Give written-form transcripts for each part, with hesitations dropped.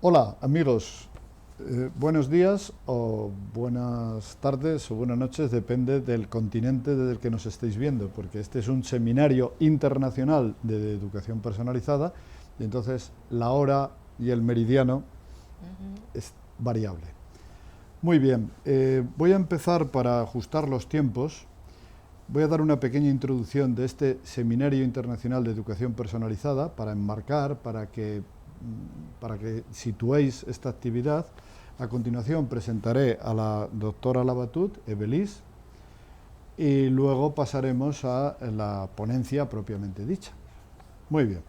Hola amigos, buenos días o buenas tardes o buenas noches, depende del continente desde el que nos estéis viendo, porque este es un seminario internacional de educación personalizada y entonces la hora y el meridiano es variable. Muy bien, voy a empezar para ajustar los tiempos. Voy a dar una pequeña introducción de este Seminario Internacional de Educación Personalizada para enmarcar, para que situéis esta actividad. A continuación presentaré a la doctora Labatut, Evelis, y luego pasaremos a la ponencia propiamente dicha. Muy bien.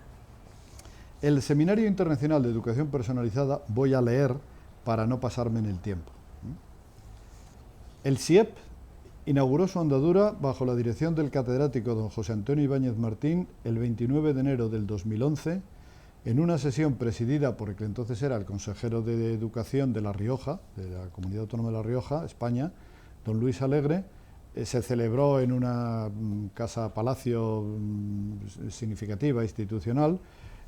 El Seminario Internacional de Educación Personalizada voy a leer para no pasarme en el tiempo. El SIEP inauguró su andadura bajo la dirección del catedrático don José Antonio Ibáñez Martín el 29 de enero del 2011 en una sesión presidida por el que entonces era el consejero de Educación de La Rioja, de la Comunidad Autónoma de La Rioja, España, don Luis Alegre. Se celebró en una casa-palacio significativa, institucional,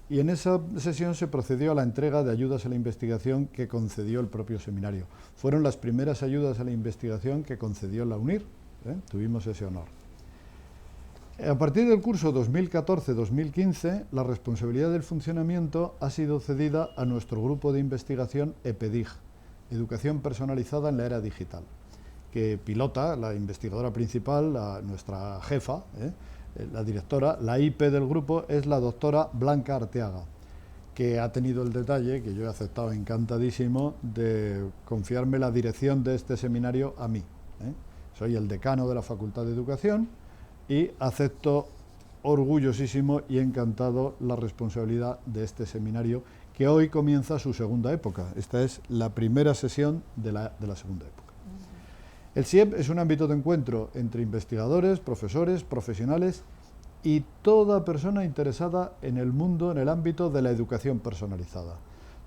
y en esa sesión se procedió a la entrega de ayudas a la investigación que concedió el propio seminario. Fueron las primeras ayudas a la investigación que concedió la UNIR, tuvimos ese honor. A partir del curso 2014-2015, la responsabilidad del funcionamiento ha sido cedida a nuestro grupo de investigación EPEDIG, Educación Personalizada en la Era Digital, que pilota la investigadora principal, nuestra jefa, la directora. La IP del grupo es la doctora Blanca Arteaga, que ha tenido el detalle, que yo he aceptado encantadísimo, de confiarme la dirección de este seminario a mí. Soy el decano de la Facultad de Educación y acepto orgullosísimo y encantado la responsabilidad de este seminario, que hoy comienza su segunda época. Esta es la primera sesión de la segunda época. El SIEP es un ámbito de encuentro entre investigadores, profesores, profesionales y toda persona interesada en el mundo, en el ámbito de la educación personalizada.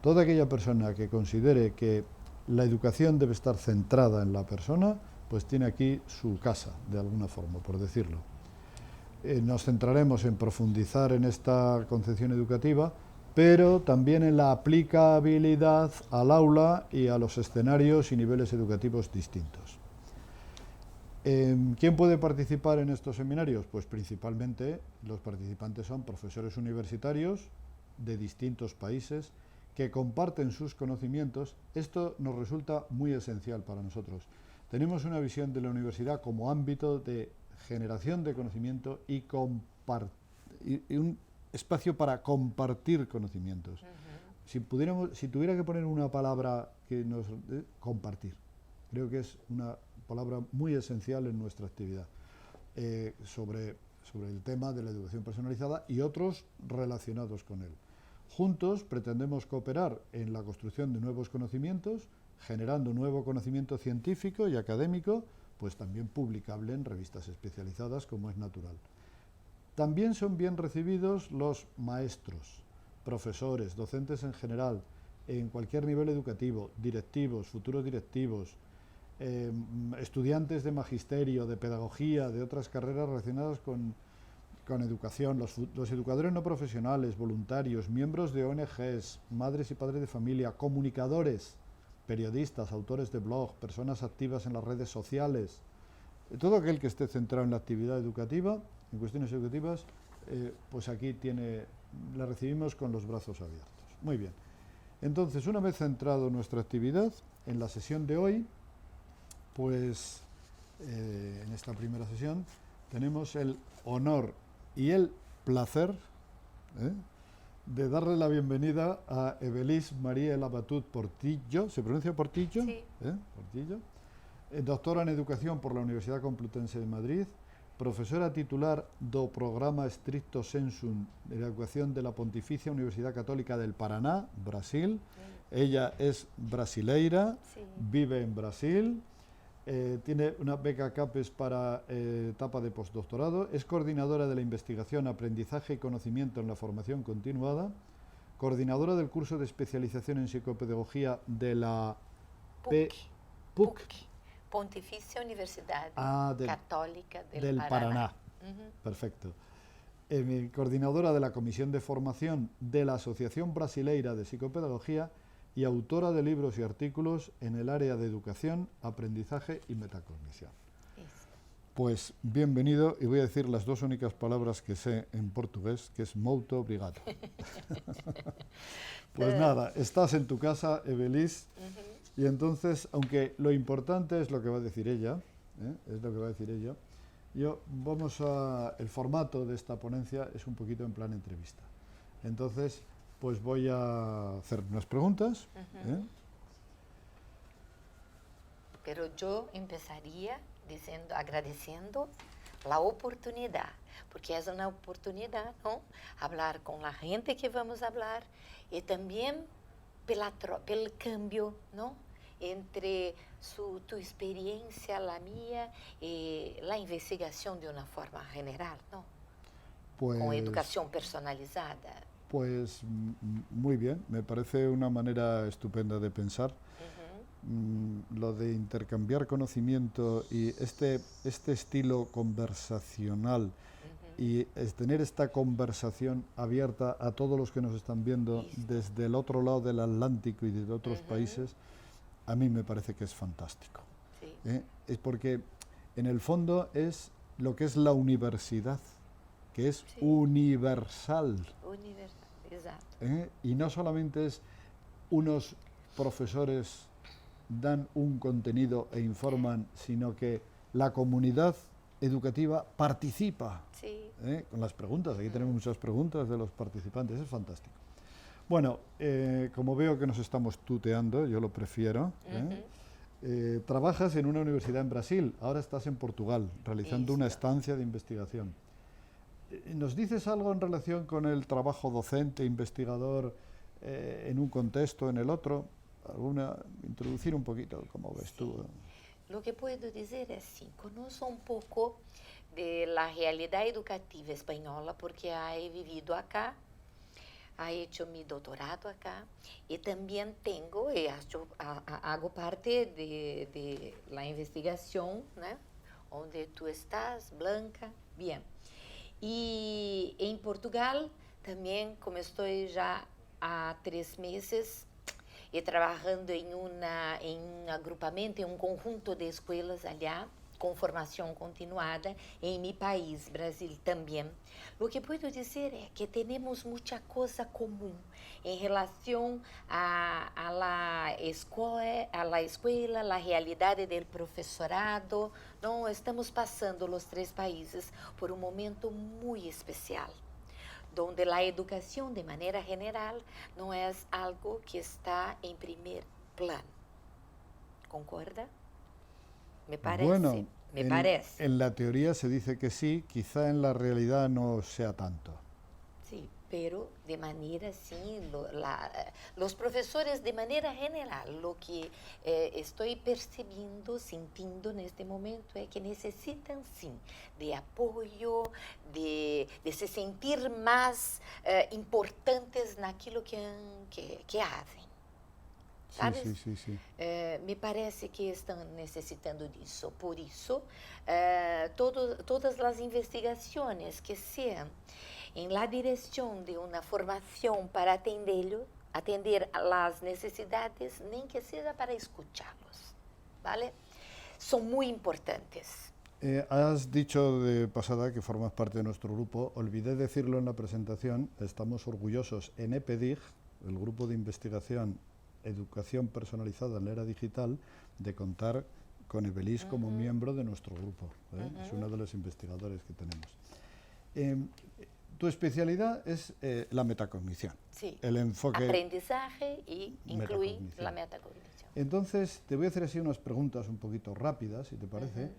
Toda aquella persona que considere que la educación debe estar centrada en la persona, pues tiene aquí su casa, de alguna forma, por decirlo. Nos centraremos en profundizar en esta concepción educativa, pero también en la aplicabilidad al aula y a los escenarios y niveles educativos distintos. ¿Quién puede participar en estos seminarios? Pues principalmente los participantes son profesores universitarios de distintos países que comparten sus conocimientos. Esto nos resulta muy esencial para nosotros. Tenemos una visión de la universidad como ámbito de generación de conocimiento y un espacio para compartir conocimientos. Si tuviera que poner una palabra que nos... compartir. Creo que es una palabra muy esencial en nuestra actividad sobre el tema de la educación personalizada y otros relacionados con él. Juntos pretendemos cooperar en la construcción de nuevos conocimientos, generando nuevo conocimiento científico y académico, pues también publicable en revistas especializadas, como es natural. También son bien recibidos los maestros, profesores, docentes en general, en cualquier nivel educativo, directivos, futuros directivos, estudiantes de magisterio, de pedagogía, de otras carreras relacionadas con educación, los educadores no profesionales, voluntarios, miembros de ONGs, madres y padres de familia, comunicadores, periodistas, autores de blog, personas activas en las redes sociales, todo aquel que esté centrado en la actividad educativa, en cuestiones educativas, pues aquí la recibimos con los brazos abiertos. Muy bien. Entonces, una vez centrado nuestra actividad, en la sesión de hoy, pues en esta primera sesión tenemos el honor y el placer de darle la bienvenida a Evelis María Labatut Portillo. ¿Se pronuncia Portillo? Sí. Portillo. Doctora en Educación por la Universidad Complutense de Madrid, profesora titular do Programa Stricto Sensum de la Educación de la Pontificia Universidad Católica del Paraná, Brasil. Ella es brasileira, vive en Brasil. Tiene una beca CAPES para etapa de postdoctorado, es coordinadora de la investigación, aprendizaje y conocimiento en la formación continuada, coordinadora del curso de especialización en psicopedagogía de la PUC, Pontificia Universidad Católica del Paraná. Perfecto. Coordinadora de la Comisión de Formación de la Asociación Brasileira de Psicopedagogía y autora de libros y artículos en el área de educación, aprendizaje y metacognición. Pues bienvenido, y voy a decir las dos únicas palabras que sé en portugués, que es muito obrigado. Pues nada, estás en tu casa, Evelis, y entonces, aunque lo importante es lo que va a decir ella, el formato de esta ponencia es un poquito en plan entrevista. Entonces, pues voy a hacer unas preguntas. Pero yo empezaría agradeciendo la oportunidad, porque es una oportunidad, ¿no? Hablar con la gente que vamos a hablar y también pelo cambio, ¿no? Entre tu experiencia, la mía, y la investigación de una forma general, ¿no? Pues, con educación personalizada. Pues muy bien, me parece una manera estupenda de pensar. Lo de intercambiar conocimiento y este estilo conversacional y tener esta conversación abierta a todos los que nos están viendo desde el otro lado del Atlántico y de otros países, a mí me parece que es fantástico. Sí. Es porque en el fondo es lo que es la universidad, que es universal. Universal, exacto. Y no solamente es unos profesores dan un contenido e informan, sino que la comunidad educativa participa con las preguntas. Aquí tenemos muchas preguntas de los participantes, es fantástico. Bueno, como veo que nos estamos tuteando, yo lo prefiero. Trabajas en una universidad en Brasil, ahora estás en Portugal, realizando una estancia de investigación. ¿Nos dices algo en relación con el trabajo docente, investigador, en un contexto, en el otro? Introducir un poquito, como ves tú. Lo que puedo decir es, sí, conozco un poco de la realidad educativa española porque he vivido acá, he hecho mi doctorado acá y también hago parte de la investigación, ¿no? Donde tú estás, Blanca, bien. Y en Portugal también, como estoy ya há 3 meses, e trabalhando em um agrupamento, em um conjunto de escolas allá, com formação continuada, em meu país, Brasil também. O que posso dizer é que temos muita coisa comum em relação à escola, a realidade do professorado. Não estamos passando, os 3 países, por um momento muito especial, donde la educación de manera general no es algo que está en primer plano. ¿Concuerda? Me parece. Bueno, en la teoría se dice que sí, quizá en la realidad no sea tanto. Sí, pero de manera sí, los profesores de manera general, lo que estoy percibiendo, sintiendo en este momento es que necesitan sí de apoyo, de se sentir más importantes en aquello que hacen. ¿Sabes? Sí. Me parece que están necesitando disso. Por eso, todas las investigaciones que sean en la dirección de una formación para atender a las necesidades, nem que sea para escucharlos, ¿vale? Son muy importantes. Has dicho de pasada que formas parte de nuestro grupo. Olvidé decirlo en la presentación. Estamos orgullosos en EPEDIG, el grupo de investigación Educación Personalizada en la Era Digital, de contar con Evelis como miembro de nuestro grupo. Es uno de los investigadores que tenemos. Tu especialidad es la metacognición. Sí, el enfoque aprendizaje y incluir la metacognición. Entonces, te voy a hacer así unas preguntas un poquito rápidas, si te parece.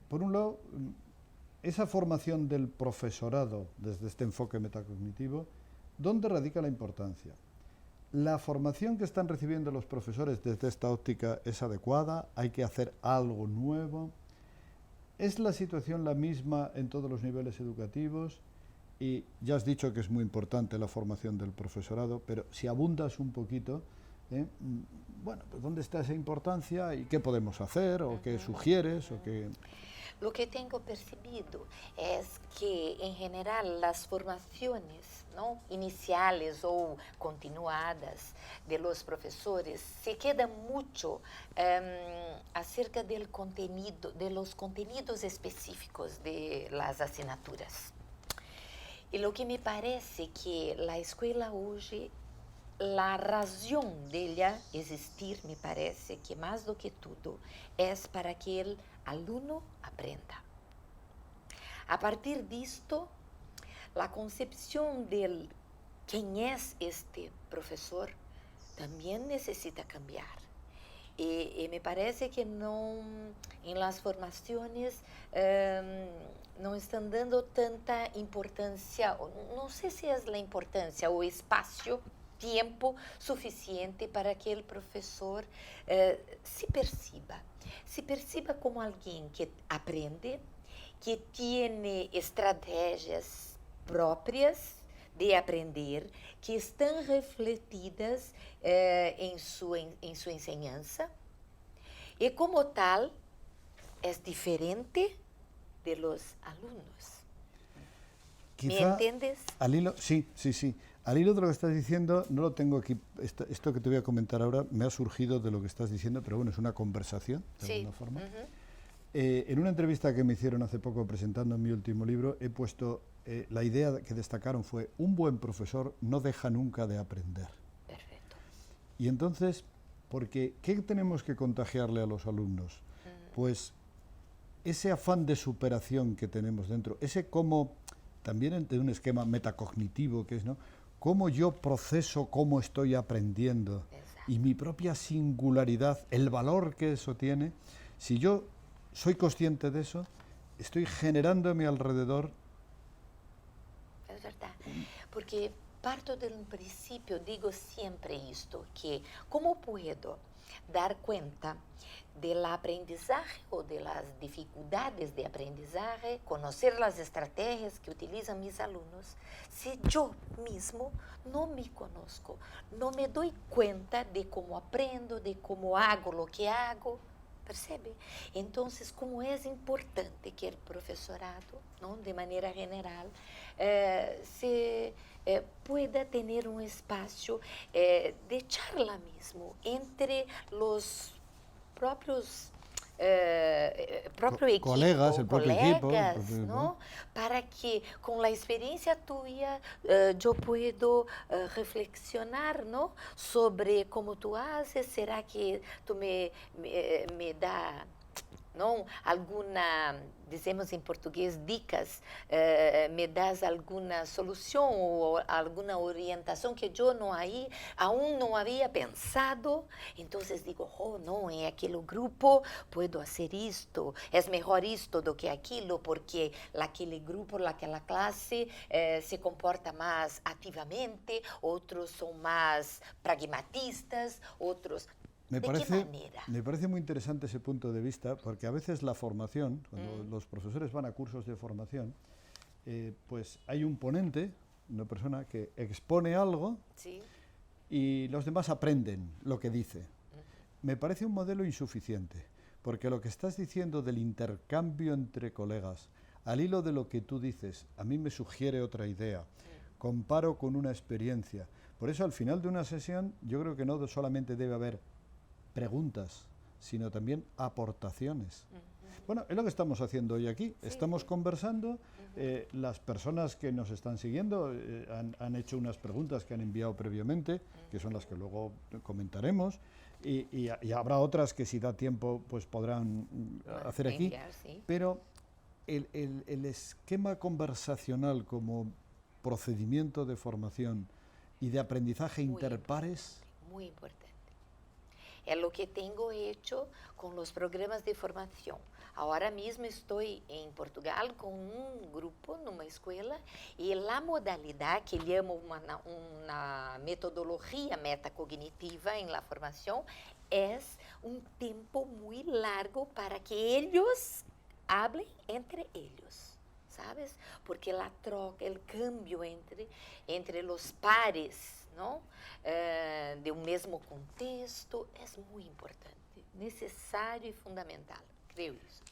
Por un lado, esa formación del profesorado desde este enfoque metacognitivo, ¿dónde radica la importancia? ¿La formación que están recibiendo los profesores desde esta óptica es adecuada? ¿Hay que hacer algo nuevo? ¿Es la situación la misma en todos los niveles educativos? Y ya has dicho que es muy importante la formación del profesorado, pero si abundas un poquito, bueno, pues ¿dónde está esa importancia y qué podemos hacer o qué sugieres o qué...? Lo que tengo percibido es que, en general, las formaciones, ¿no?, iniciales o continuadas de los profesores se quedan mucho acerca del contenido, de los contenidos específicos de las asignaturas. Y lo que me parece que la escuela hoy, la razón de ella existir, me parece que más do que todo, es para que el alumno aprenda. A partir disto, la concepción de quién es este profesor también necesita cambiar. Y me parece que no, en las formaciones no están dando tanta importancia, no sé si es la importancia o espacio, tiempo suficiente para que el profesor se perciba como alguien que aprende, que tiene estrategias propias de aprender, que están refletidas en su enseñanza, y como tal es diferente de los alumnos. Quizá, ¿Me entiendes? Al hilo, sí. Al hilo de lo que estás diciendo, no lo tengo aquí, esto que te voy a comentar ahora me ha surgido de lo que estás diciendo, pero bueno, es una conversación, de alguna forma. En una entrevista que me hicieron hace poco presentando mi último libro, he puesto, la idea que destacaron fue: un buen profesor no deja nunca de aprender. Perfecto. Y entonces, porque ¿qué tenemos que contagiarle a los alumnos? Pues ese afán de superación que tenemos dentro, ese cómo, también entre un esquema metacognitivo que es, ¿no?, cómo yo proceso, cómo estoy aprendiendo. Exacto. Y mi propia singularidad, el valor que eso tiene, si yo soy consciente de eso, estoy generando a mi alrededor. Es verdad, porque parto de un principio, digo siempre esto, que ¿cómo puedo dar cuenta del aprendizaje o de las dificultades de aprendizaje, conocer las estrategias que utilizan mis alumnos, si yo mismo no me conozco, no me doy cuenta de cómo aprendo, de cómo hago lo que hago? ¿Percebe? Entonces, como es importante que el profesorado, ¿no?, de manera general, pueda tener un espacio de charla mismo entre los propios propio equipo, Colegas, el propio equipo, ¿no?, para que con la experiencia tuya yo puedo reflexionar, ¿no?, sobre cómo tú haces. ¿Será que tú me da, ¿no?, alguna, decimos en portugués, dicas, me das alguna solución o alguna orientación que yo aún no había pensado? Entonces digo, oh, no, en aquel grupo puedo hacer esto, es mejor esto do que aquilo, porque aquel grupo, aquella clase se comporta más activamente, otros son más pragmatistas, otros... Me parece muy interesante ese punto de vista, porque a veces la formación, cuando los profesores van a cursos de formación, pues hay un ponente, una persona que expone algo, sí, y los demás aprenden lo que dice. Me parece un modelo insuficiente, porque lo que estás diciendo del intercambio entre colegas, al hilo de lo que tú dices, a mí me sugiere otra idea, comparo con una experiencia. Por eso, al final de una sesión, yo creo que no solamente debe haber preguntas, sino también aportaciones. Bueno, es lo que estamos haciendo hoy aquí. Sí, estamos sí. conversando, las personas que nos están siguiendo han hecho unas preguntas que han enviado previamente, que son las que luego comentaremos, y habrá otras que, si da tiempo, pues podrán hacer aquí. Enviar, sí. Pero el esquema conversacional como procedimiento de formación y de aprendizaje interpares... Muy importante. Es lo que tengo hecho con los programas de formación. Ahora mismo estoy en Portugal con un grupo en una escuela, y la modalidad que llamo una metodología metacognitiva en la formación es un tiempo muy largo para que ellos hablen entre ellos, ¿sabes? Porque la troca, el cambio entre los pares, ¿no?, de un mismo contexto es muy importante, necesario y fundamental, creo eso.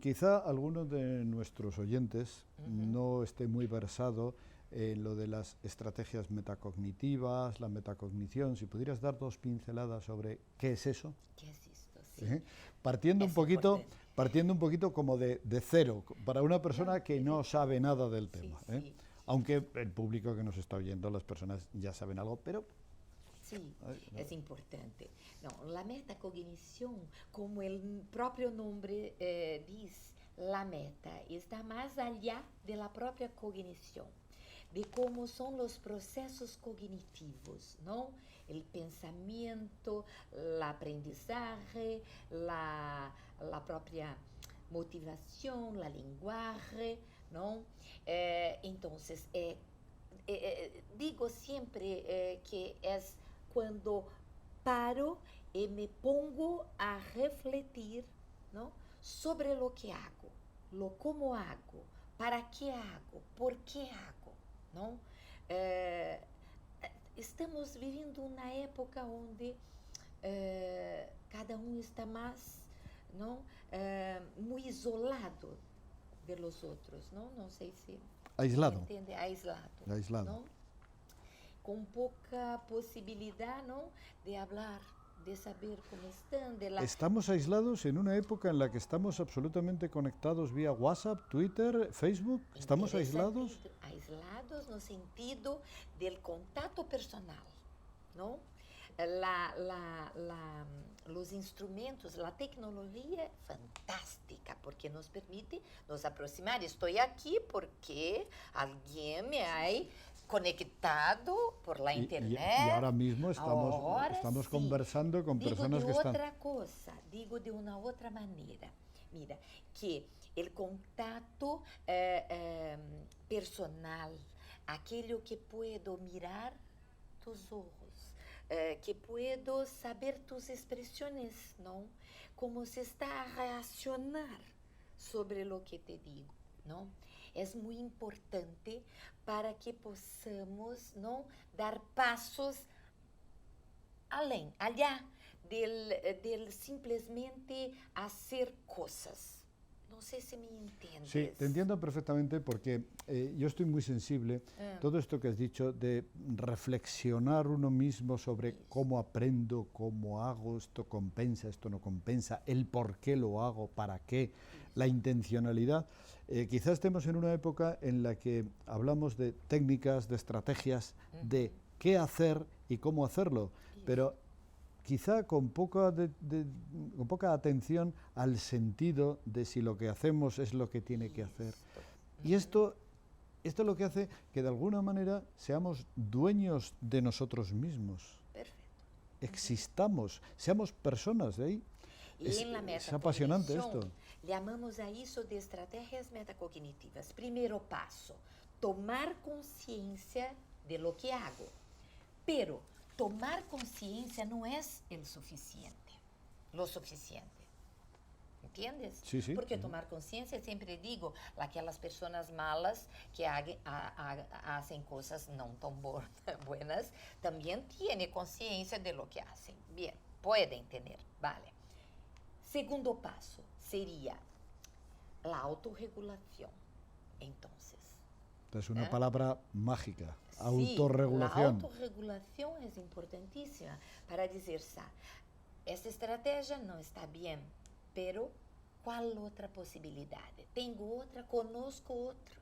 Quizá alguno de nuestros oyentes no esté muy versado en lo de las estrategias metacognitivas, la metacognición. Si pudieras dar 2 pinceladas sobre qué es eso. ¿Qué es esto? Sí. Partiendo un poquito como de cero, para una persona que no sabe nada del tema. Sí. Aunque el público que nos está oyendo, las personas ya saben algo, pero... Sí, es importante. No, la metacognición, como el propio nombre dice, la meta está más allá de la propia cognición, de cómo son los procesos cognitivos, ¿no? El pensamiento, el aprendizaje, la propia motivación, la lenguaje, ¿no? Entonces, digo siempre que es cuando paro y me pongo a refletir, ¿no? Sobre lo que hago, lo cómo hago, para qué hago, por qué hago, ¿no? Estamos viviendo una época donde cada uno está más, ¿no? Muy isolado de los otros, ¿no? No sé si... Aislado. ¿Entiende? Aislado. Aislado. ¿No? Con poca posibilidad, ¿no? De hablar, de saber cómo están, de la... Estamos aislados en una época en la que estamos absolutamente conectados vía WhatsApp, Twitter, Facebook. ¿Estamos aislados? Aislados no sentido del contacto personal, ¿no? Los instrumentos, la tecnología es fantástica porque nos permite nos aproximar. Estoy aquí porque alguien me ha conectado por la internet. Y ahora mismo estamos conversando con personas que están... Digo de una otra manera. Mira, que el contacto personal, aquello que puedo mirar tus ojos, que puedo saber tus expresiones, ¿no? Cómo se está a reaccionar sobre lo que te digo, ¿no? Es muy importante para que possamos, ¿no? Dar pasos allá del simplesmente hacer cosas. No sé si me entiendes. Sí, te entiendo perfectamente porque yo estoy muy sensible. Todo esto que has dicho de reflexionar uno mismo sobre cómo aprendo, cómo hago, esto compensa, esto no compensa, el por qué lo hago, para qué, la intencionalidad. Quizás estemos en una época en la que hablamos de técnicas, de estrategias, de qué hacer y cómo hacerlo, pero quizá con poca atención al sentido de si lo que hacemos es lo que tiene que hacer. Y esto es lo que hace que de alguna manera seamos dueños de nosotros mismos. Perfecto. Existamos, seamos personas de ahí. Es apasionante esto. Llamamos a eso de estrategias metacognitivas. Primero paso, tomar conciencia de lo que hago. Pero tomar conciencia no es lo suficiente. ¿Entiendes? Sí, sí. Porque tomar conciencia, siempre digo, aquellas personas malas que hacen cosas no tan buenas, también tienen conciencia de lo que hacen. Bien, pueden tener, vale. Segundo paso sería la autorregulación. Entonces, es una palabra mágica, autorregulación. La autorregulación es importantísima para decir, esta estrategia no está bien, pero ¿cuál otra posibilidad? Tengo otra, conozco otra,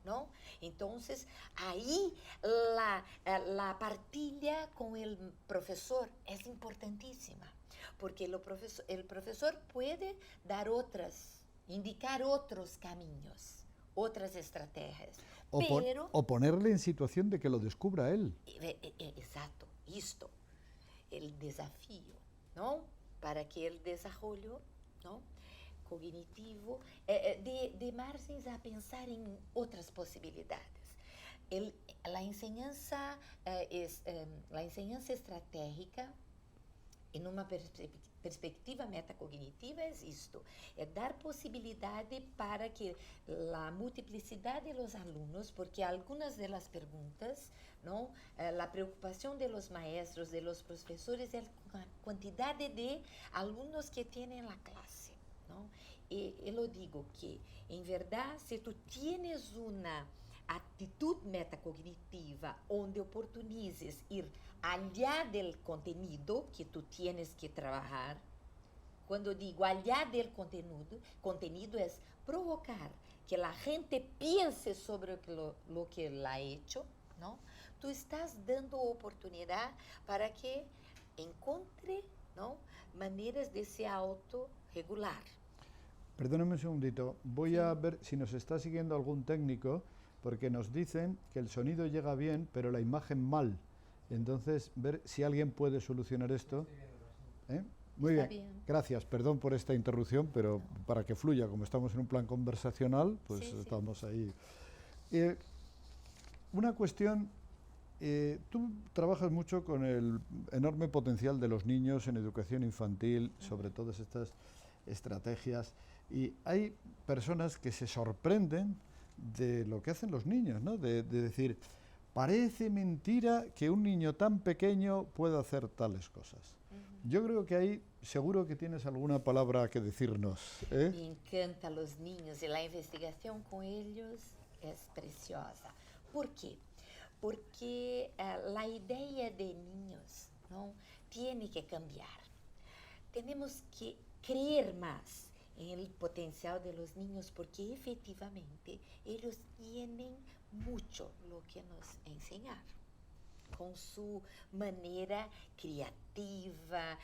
¿no? Entonces, ahí la partida con el profesor es importantísima, porque el profesor puede dar indicar otros caminos, otras estrategias. O ponerle en situación de que lo descubra él. Exacto, esto, el desafío, ¿no? Para que el desarrollo, ¿no? Cognitivo, de márgenes a pensar en otras posibilidades. La enseñanza estratégica, en uma perspectiva metacognitiva, é isto: é dar possibilidade para que a multiplicidade dos alunos, porque algumas das perguntas, não, a preocupação dos maestros, dos professores, é a quantidade de alunos que têm na classe, não? y lo digo que, en verdad, si tú tienes una actitud metacognitiva onde oportunices ir allá del contenido que tú tienes que trabajar. Cuando digo allá del contenido es provocar que la gente piense sobre lo que él ha hecho, ¿no? Tú estás dando oportunidad para que encuentre, ¿no?, maneras de se autorregular. Perdóname un segundito, voy a ver si nos está siguiendo algún técnico, porque nos dicen que el sonido llega bien, pero la imagen mal. Entonces, ver si alguien puede solucionar esto. Muy bien, gracias, perdón por esta interrupción, pero para que fluya, como estamos en un plan conversacional, pues sí, estamos ahí. Una cuestión, tú trabajas mucho con el enorme potencial de los niños en educación infantil, sobre todas estas estrategias, y hay personas que se sorprenden de lo que hacen los niños, ¿no? De decir, parece mentira que un niño tan pequeño pueda hacer tales cosas. Yo creo que ahí seguro que tienes alguna palabra que decirnos. Me encanta los niños y la investigación con ellos es preciosa. ¿Por qué? Porque la idea de niños, ¿no?, tiene que cambiar. Tenemos que creer más en el potencial de los niños porque efectivamente ellos tienen mucho lo que nos enseñar. Con su manera creativa,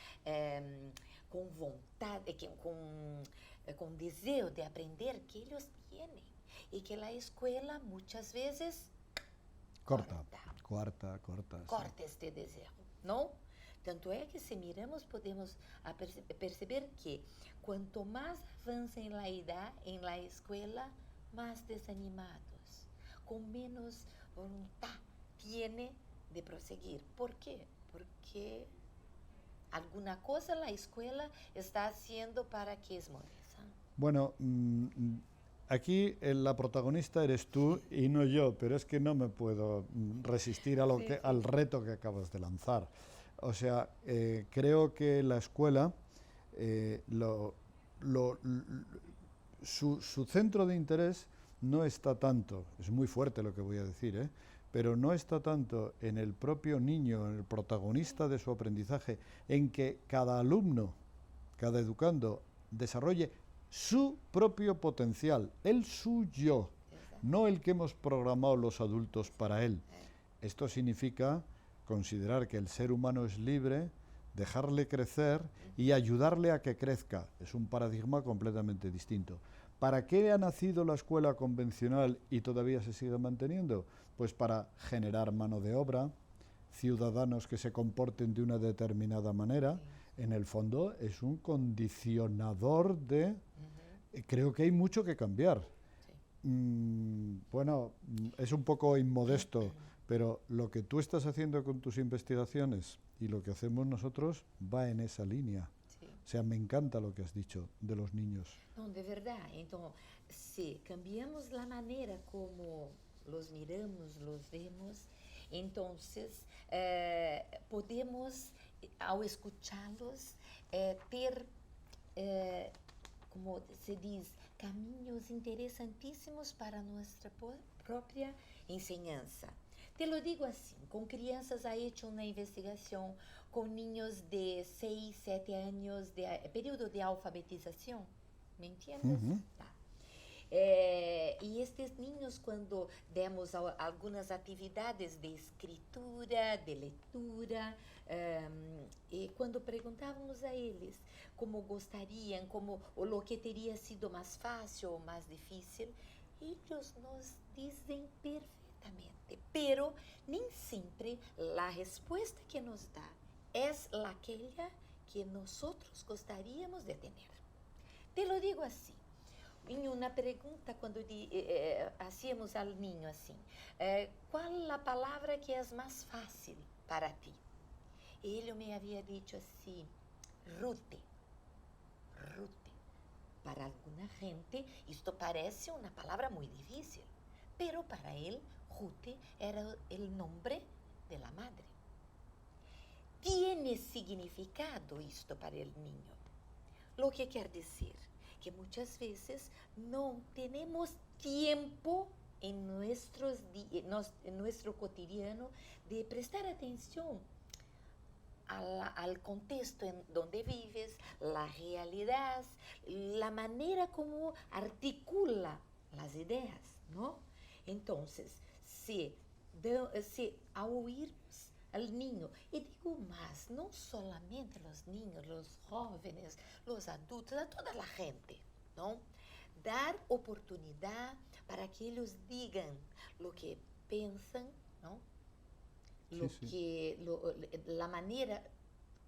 con vontad, con deseo de aprender que ellos tienen y que la escuela muchas veces corta este deseo, ¿no? Tanto é que, se miramos, podemos perceber que cuanto más avanza en la edad, en la escuela, más desanimados, con menos voluntad tiene de proseguir. ¿Por qué? Porque alguna cosa la escuela está haciendo para que esmoreza. Bueno, aquí la protagonista eres tú y no yo, pero es que no me puedo resistir a al reto que acabas de lanzar. O sea, creo que la escuela, su centro de interés no está tanto, es muy fuerte lo que voy a decir, pero no está tanto en el propio niño, en el protagonista de su aprendizaje, en que cada alumno, cada educando, desarrolle su propio potencial, el suyo, no el que hemos programado los adultos para él. Esto significa considerar que el ser humano es libre, dejarle crecer y ayudarle a que crezca. Es un paradigma completamente distinto. ¿Para qué ha nacido la escuela convencional y todavía se sigue manteniendo? Pues para generar mano de obra, ciudadanos que se comporten de una determinada manera. En el fondo es un condicionador de... Creo que hay mucho que cambiar. Bueno, es un poco inmodesto, pero lo que tú estás haciendo con tus investigaciones y lo que hacemos nosotros va en esa línea. O sea, me encanta lo que has dicho de los niños. No, de verdad. Entonces, si cambiamos la manera como los miramos, los vemos, entonces podemos, al escucharlos, ter, como se diz, caminhos interessantíssimos para nuestra própria enseñanza. Te lo digo así, con crianças ha hecho una investigación con niños de 6, 7 años, de periodo de alfabetización, ¿me entiendes? Y estos niños, cuando demos algunas actividades de escritura, de lectura, y cuando preguntábamos a ellos cómo gustarían, o lo que teria sido más fácil o más difícil, ellos nos dicen perfectamente, pero nem sempre la respuesta que nos da es aquella que nosotros gostaríamos de tener. Te lo digo así. Em uma pergunta, quando hacíamos ao niño assim, qual a palavra que é mais fácil para ti? Ele me havia dito assim, rute. Rute. Para alguma gente, isto parece uma palavra muito difícil, pero para ele, Rute era o nome de la madre. Tiene significado isto para el niño. Lo que quer dizer que muchas veces no tenemos tiempo en nuestro cotidiano de prestar atención al contexto en donde vives, la realidad, la manera como articula las ideas, ¿no? Entonces, si al oír al niño, y digo más, no solamente los niños, los jóvenes, los adultos, a toda la gente, ¿no? Dar oportunidad para que ellos digan lo que piensan, ¿no? La manera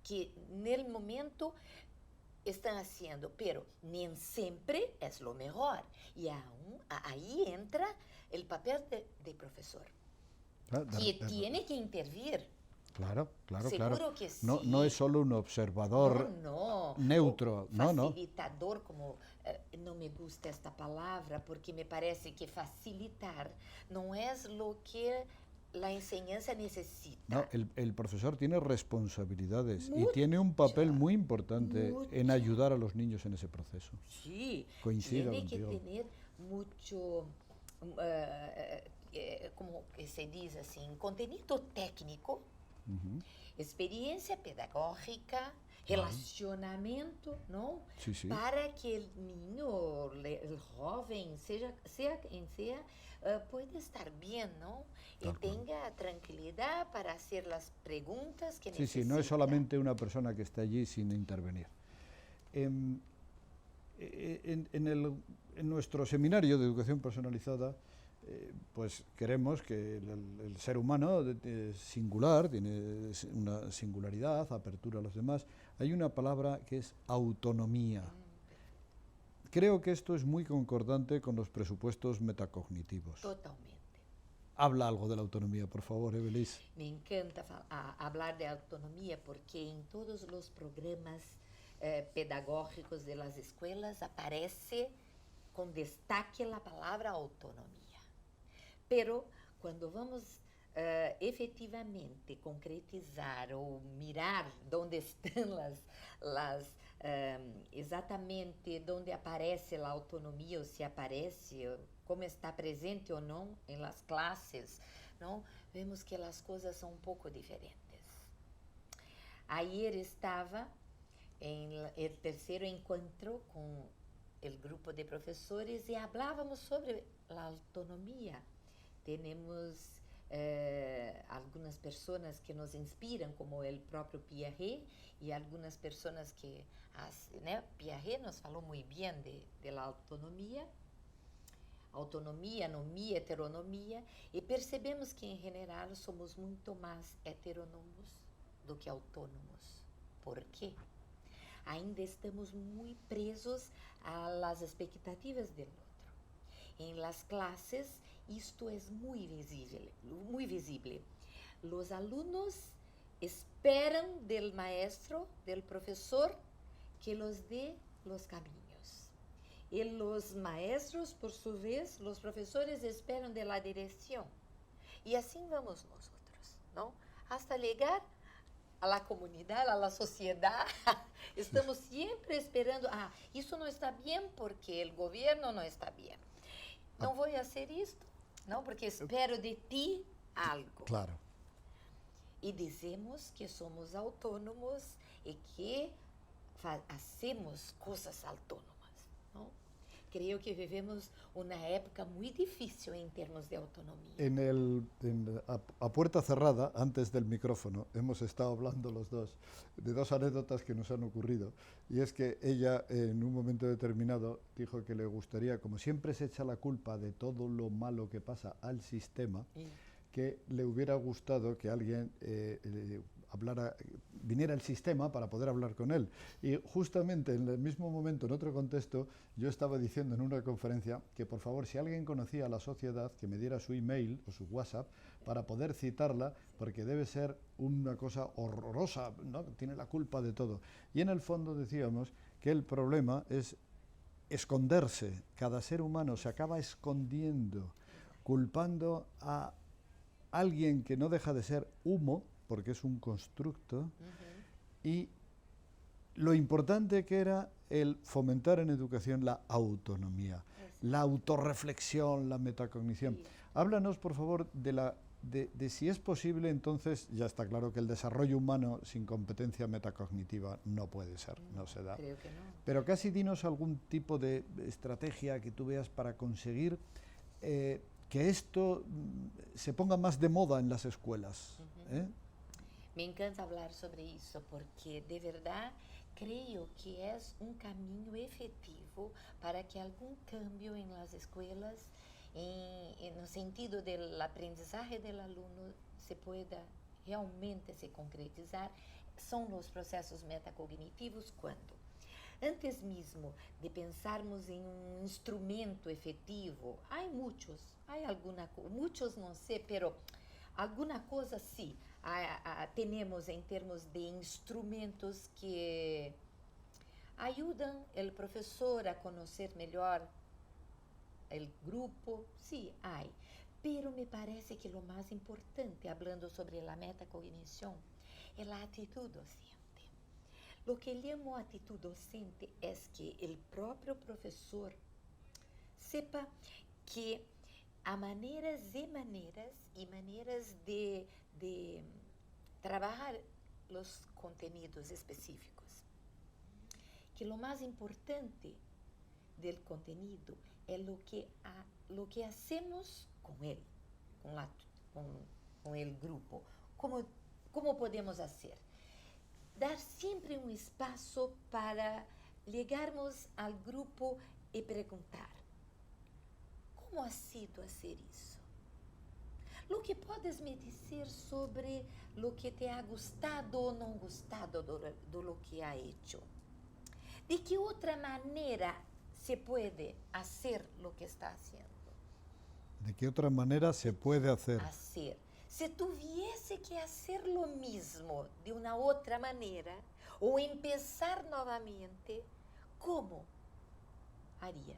que en el momento están haciendo, pero ni siempre es lo mejor. Y ahí entra el papel de profesor, que tiene que intervenir. Claro, claro, Seguro claro. que sí. No es solo un observador neutro, facilitador, como no me gusta esta palabra, porque me parece que facilitar no es lo que la enseñanza necesita. No, el profesor tiene responsabilidades y tiene un papel muy importante en ayudar a los niños en ese proceso. Sí, coincido tiene contigo. que tener mucho, como que se dice así, contenido técnico, experiencia pedagógica, relacionamiento, ¿no? Sí, sí. Para que el niño, el joven, sea quien sea, pueda estar bien, ¿no? Y tenga tranquilidad para hacer las preguntas que necesita. Sí, no es solamente una persona que está allí sin intervenir. En nuestro seminario de educación personalizada, pues queremos que el ser humano es singular, tiene una singularidad, apertura a los demás. Hay una palabra que es autonomía. Creo que esto es muy concordante con los presupuestos metacognitivos. Totalmente. Habla algo de la autonomía, por favor, Evelis. Me encanta hablar de autonomía porque en todos los programas pedagógicos de las escuelas aparece con destaque la palabra autonomía. Pero cuando vamos efectivamente concretizar o mirar dónde están exatamente dónde aparece a autonomia, ou se aparece, como está presente ou não em las classes, não? Vemos que as coisas são um pouco diferentes. Ayer estava em el terceiro encontro com o grupo de professores e falávamos sobre a autonomia. Temos algumas pessoas que nos inspiram, como o próprio Piaget, e algumas pessoas que... Piaget nos falou muito bem de la autonomia, anomia, heteronomia, e percebemos que, em geral, somos muito mais heterônomos do que autônomos. Por quê? Ainda estamos muito presos às expectativas do outro. En las clases esto es muy visible. Los alumnos esperan del maestro, del profesor, que los dé los caminos. Y los maestros, por su vez, los profesores esperan de la dirección. Y así vamos nosotros, ¿no? Hasta llegar a la comunidad, a la sociedad. Estamos siempre esperando, eso no está bien porque el gobierno no está bien. Não vou fazer isto, não, porque espero de ti algo. Claro. E dizemos que somos autônomos e que fazemos coisas autônomas, não? Creio que vivemos uma época muito difícil em termos de autonomía. A puerta cerrada, antes del micrófono, hemos estado hablando los dos de dos anécdotas que nos han ocurrido. Y es que ella, en un momento determinado, dijo que le gustaría, como siempre se echa la culpa de todo lo malo que pasa al sistema, que le hubiera gustado que alguien viniera al sistema para poder hablar con él. Y justamente en el mismo momento, en otro contexto, yo estaba diciendo en una conferencia que por favor, si alguien conocía a la sociedad, que me diera su email o su WhatsApp para poder citarla, porque debe ser una cosa horrorosa, ¿no? Tiene la culpa de todo. Y en el fondo decíamos que el problema es esconderse. Cada ser humano se acaba escondiendo, culpando a alguien que no deja de ser humo, porque es un constructo, y lo importante que era el fomentar en educación la autonomía, la autorreflexión, la metacognición. Sí. Háblanos, por favor, de si es posible, entonces, ya está claro que el desarrollo humano sin competencia metacognitiva no puede ser, no se da. Creo que no. Pero casi dinos algún tipo de estrategia que tú veas para conseguir que esto se ponga más de moda en las escuelas. Me encanta hablar sobre eso porque de verdad creo que es un camino efectivo para que algún cambio en las escuelas, en el sentido del aprendizaje del alumno, se pueda realmente se concretizar. Son los procesos metacognitivos cuando, antes mesmo de pensarmos em um instrumento efetivo, há muitos, muitos não sei, pero alguma coisa sim, temos em termos de instrumentos que ajudam o professor a conhecer melhor o grupo, sim, há. Pero me parece que o mais importante, hablando sobre a metacognição, é a atitude docente. Lo que llamo actitud docente es que el propio profesor sepa que há maneiras e maneiras de trabalhar os contenidos específicos. Que lo mais importante del contenido é lo que hacemos com ele, com el grupo. Como podemos fazer? Dar sempre um espaço para chegarmos ao grupo e perguntar: como ha sido fazer isso? O que podes me dizer sobre o que te ha gostado ou não gostado do lo que ha hecho? De que outra maneira se pode fazer o que está fazendo? ¿De qué otra manera se puede hacer? Se tuviese que hacer lo mismo de una otra manera o empezar nuevamente, ¿cómo haría?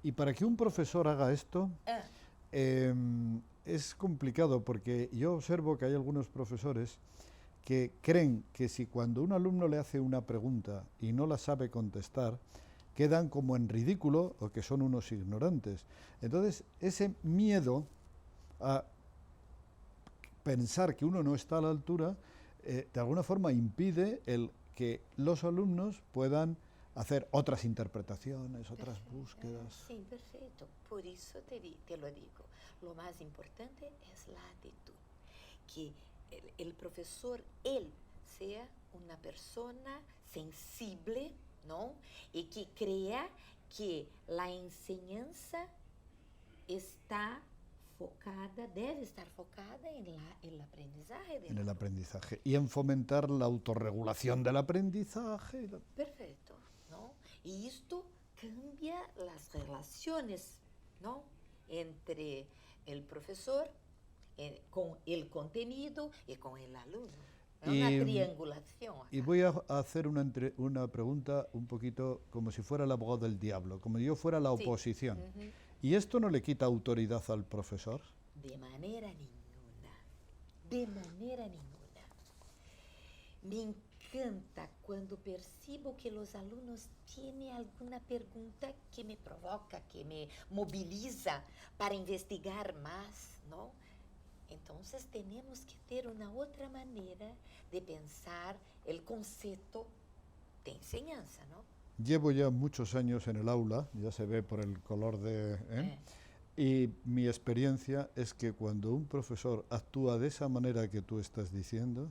Y para que un profesor haga esto, es complicado porque yo observo que hay algunos profesores que creen que si cuando un alumno le hace una pregunta y no la sabe contestar, quedan como en ridículo o que son unos ignorantes. Entonces, ese miedo a pensar que uno no está a la altura, de alguna forma impide el que los alumnos puedan hacer otras interpretaciones, otras búsquedas. Sí, perfecto. Por eso te lo digo. Lo más importante es la actitud. Que el profesor, él, sea una persona sensible, ¿no? Y que crea que la enseñanza está focada, debe estar focada en el aprendizaje. En el aprendizaje. Y en fomentar la autorregulación del aprendizaje. Perfecto, ¿no? Y esto cambia las relaciones, ¿no? Entre el profesor, con el contenido y con el alumno. Es una triangulación. Y voy a hacer una pregunta un poquito como si fuera el abogado del diablo, como si yo fuera la oposición. Sí. ¿Y esto no le quita autoridad al profesor? De manera ninguna. De manera ninguna. Me encanta cuando percibo que los alumnos tienen alguna pregunta que me provoca, que me moviliza para investigar más, ¿no? Entonces tenemos que tener una otra manera de pensar el concepto de enseñanza, ¿no? Llevo ya muchos años en el aula, ya se ve por el color y mi experiencia es que cuando un profesor actúa de esa manera que tú estás diciendo,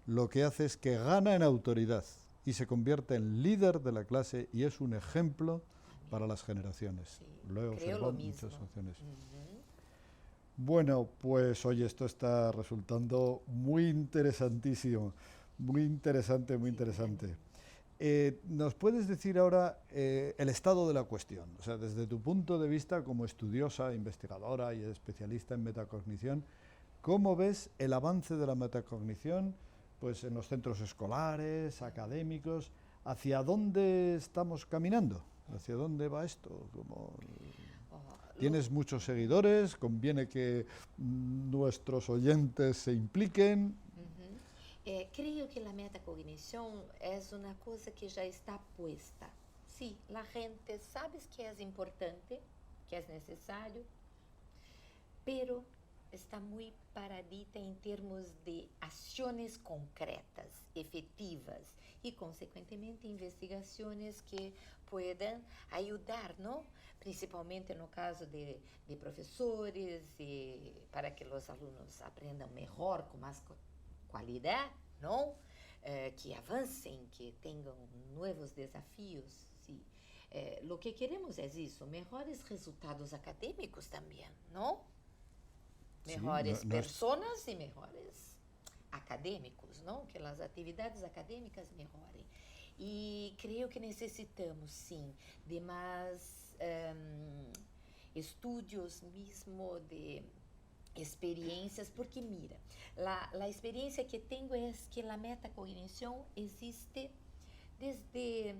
lo que hace es que gana en autoridad y se convierte en líder de la clase y es un ejemplo para las generaciones. Sí, lo he observado en muchas mismo. ocasiones. Bueno, pues oye, esto está resultando muy interesantísimo, muy interesante, muy interesante. ¿Nos puedes decir ahora el estado de la cuestión? O sea, desde tu punto de vista como estudiosa, investigadora y especialista en metacognición, ¿cómo ves el avance de la metacognición pues, en los centros escolares, académicos? ¿Hacia dónde estamos caminando? ¿Hacia dónde va esto? Tienes muchos seguidores, conviene que nuestros oyentes se impliquen. Creo que la metacognición es una cosa que ya está puesta. Sí, la gente sabe que es importante, que es necesario, pero está muy paradita en términos de acciones concretas, efectivas y, consecuentemente, investigaciones que puedan ayudar, ¿no? Principalmente no caso de profesores, para que los alumnos aprendan mejor, con más qualidade, não? Que avancem, que tenham novos desafios. Sí. Lo que queremos é isso, melhores resultados acadêmicos também, não? Melhores personas e melhores acadêmicos, não? Que as atividades acadêmicas melhorem. E creio que necessitamos, sim, de mais estudos mesmo de experiencias, porque mira, la experiencia que tengo es que la metacognición existe desde,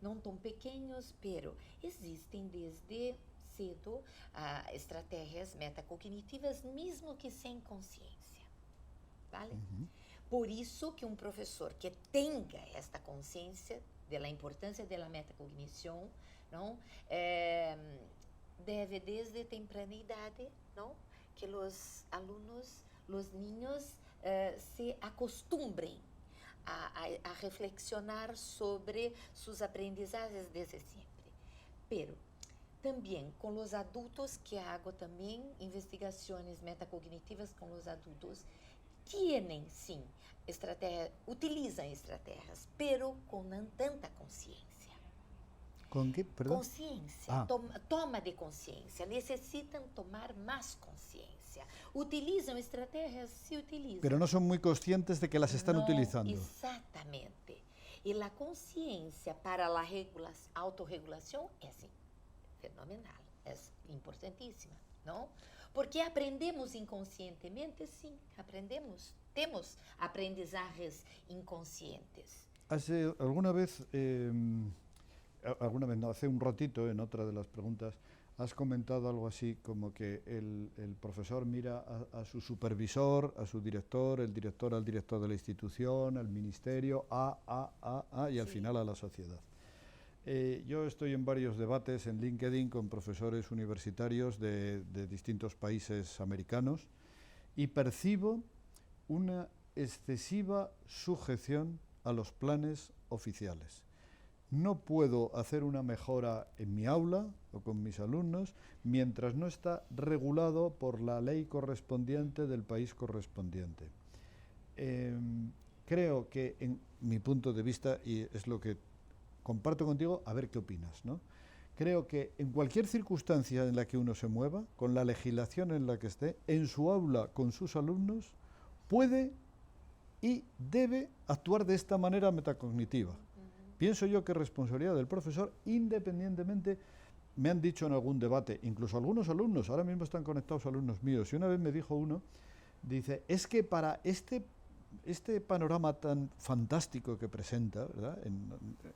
no tan pequeños, pero existen desde cedo estrategias metacognitivas, mesmo que sem consciência, ¿vale? Por isso que um professor que tenha esta consciência de la importância de la metacognición, não? Deve desde temprana idade, não? Que os alunos, os niños se acostumbrem a reflexionar sobre suas aprendizagens desde sempre. Pero também com os adultos, que hago também investigações metacognitivas com os adultos, tienen, sim, utilizam estratégias, pero com não tanta consciência. ¿Con qué? Perdón. Consciência, toma de consciência, necessitam tomar mais consciência. Utilizam estratégias, se utilizam. Pero no son muy conscientes de que las están utilizando. Exatamente. E a consciência para a autorregulação é sim, fenomenal, é importantíssima, não? Porque aprendemos inconscientemente, sim, aprendemos, temos aprendizajes inconscientes. Alguna vez, no, hace un ratito, en otra de las preguntas, has comentado algo así como que el profesor mira a su supervisor, a su director, el director al director de la institución, al ministerio, y al final a la sociedad. Yo estoy en varios debates en LinkedIn con profesores universitarios de distintos países americanos y percibo una excesiva sujeción a los planes oficiales. No puedo hacer una mejora en mi aula o con mis alumnos mientras no está regulado por la ley correspondiente del país correspondiente. Creo que, en mi punto de vista, y es lo que comparto contigo, a ver qué opinas, ¿no? Creo que en cualquier circunstancia en la que uno se mueva, con la legislación en la que esté, en su aula, con sus alumnos, puede y debe actuar de esta manera metacognitiva. Pienso yo que es responsabilidad del profesor, independientemente, me han dicho en algún debate, incluso algunos alumnos, ahora mismo están conectados alumnos míos, y una vez me dijo uno, dice, es que para este panorama tan fantástico que presenta, ¿verdad?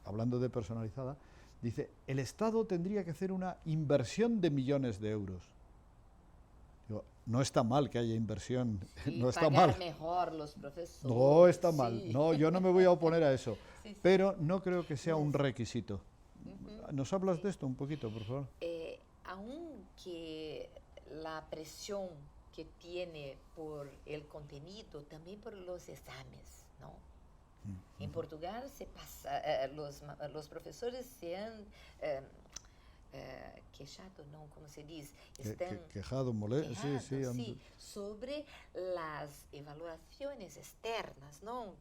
Hablando de personalizada, dice, el Estado tendría que hacer una inversión de millones de euros. Digo, no está mal que haya inversión, sí, no está pagar mal. mejor los profesores. No está mal, sí. no, yo no me voy a oponer a eso, sí. pero no creo que sea un requisito. ¿Nos hablas de esto un poquito, por favor? Aunque la presión que tiene por el contenido, también por los exámenes, ¿no? En Portugal se pasa, los profesores se han quejado, ¿no? ¿Cómo se dice? Están sí, sobre las evaluaciones externas, ¿no?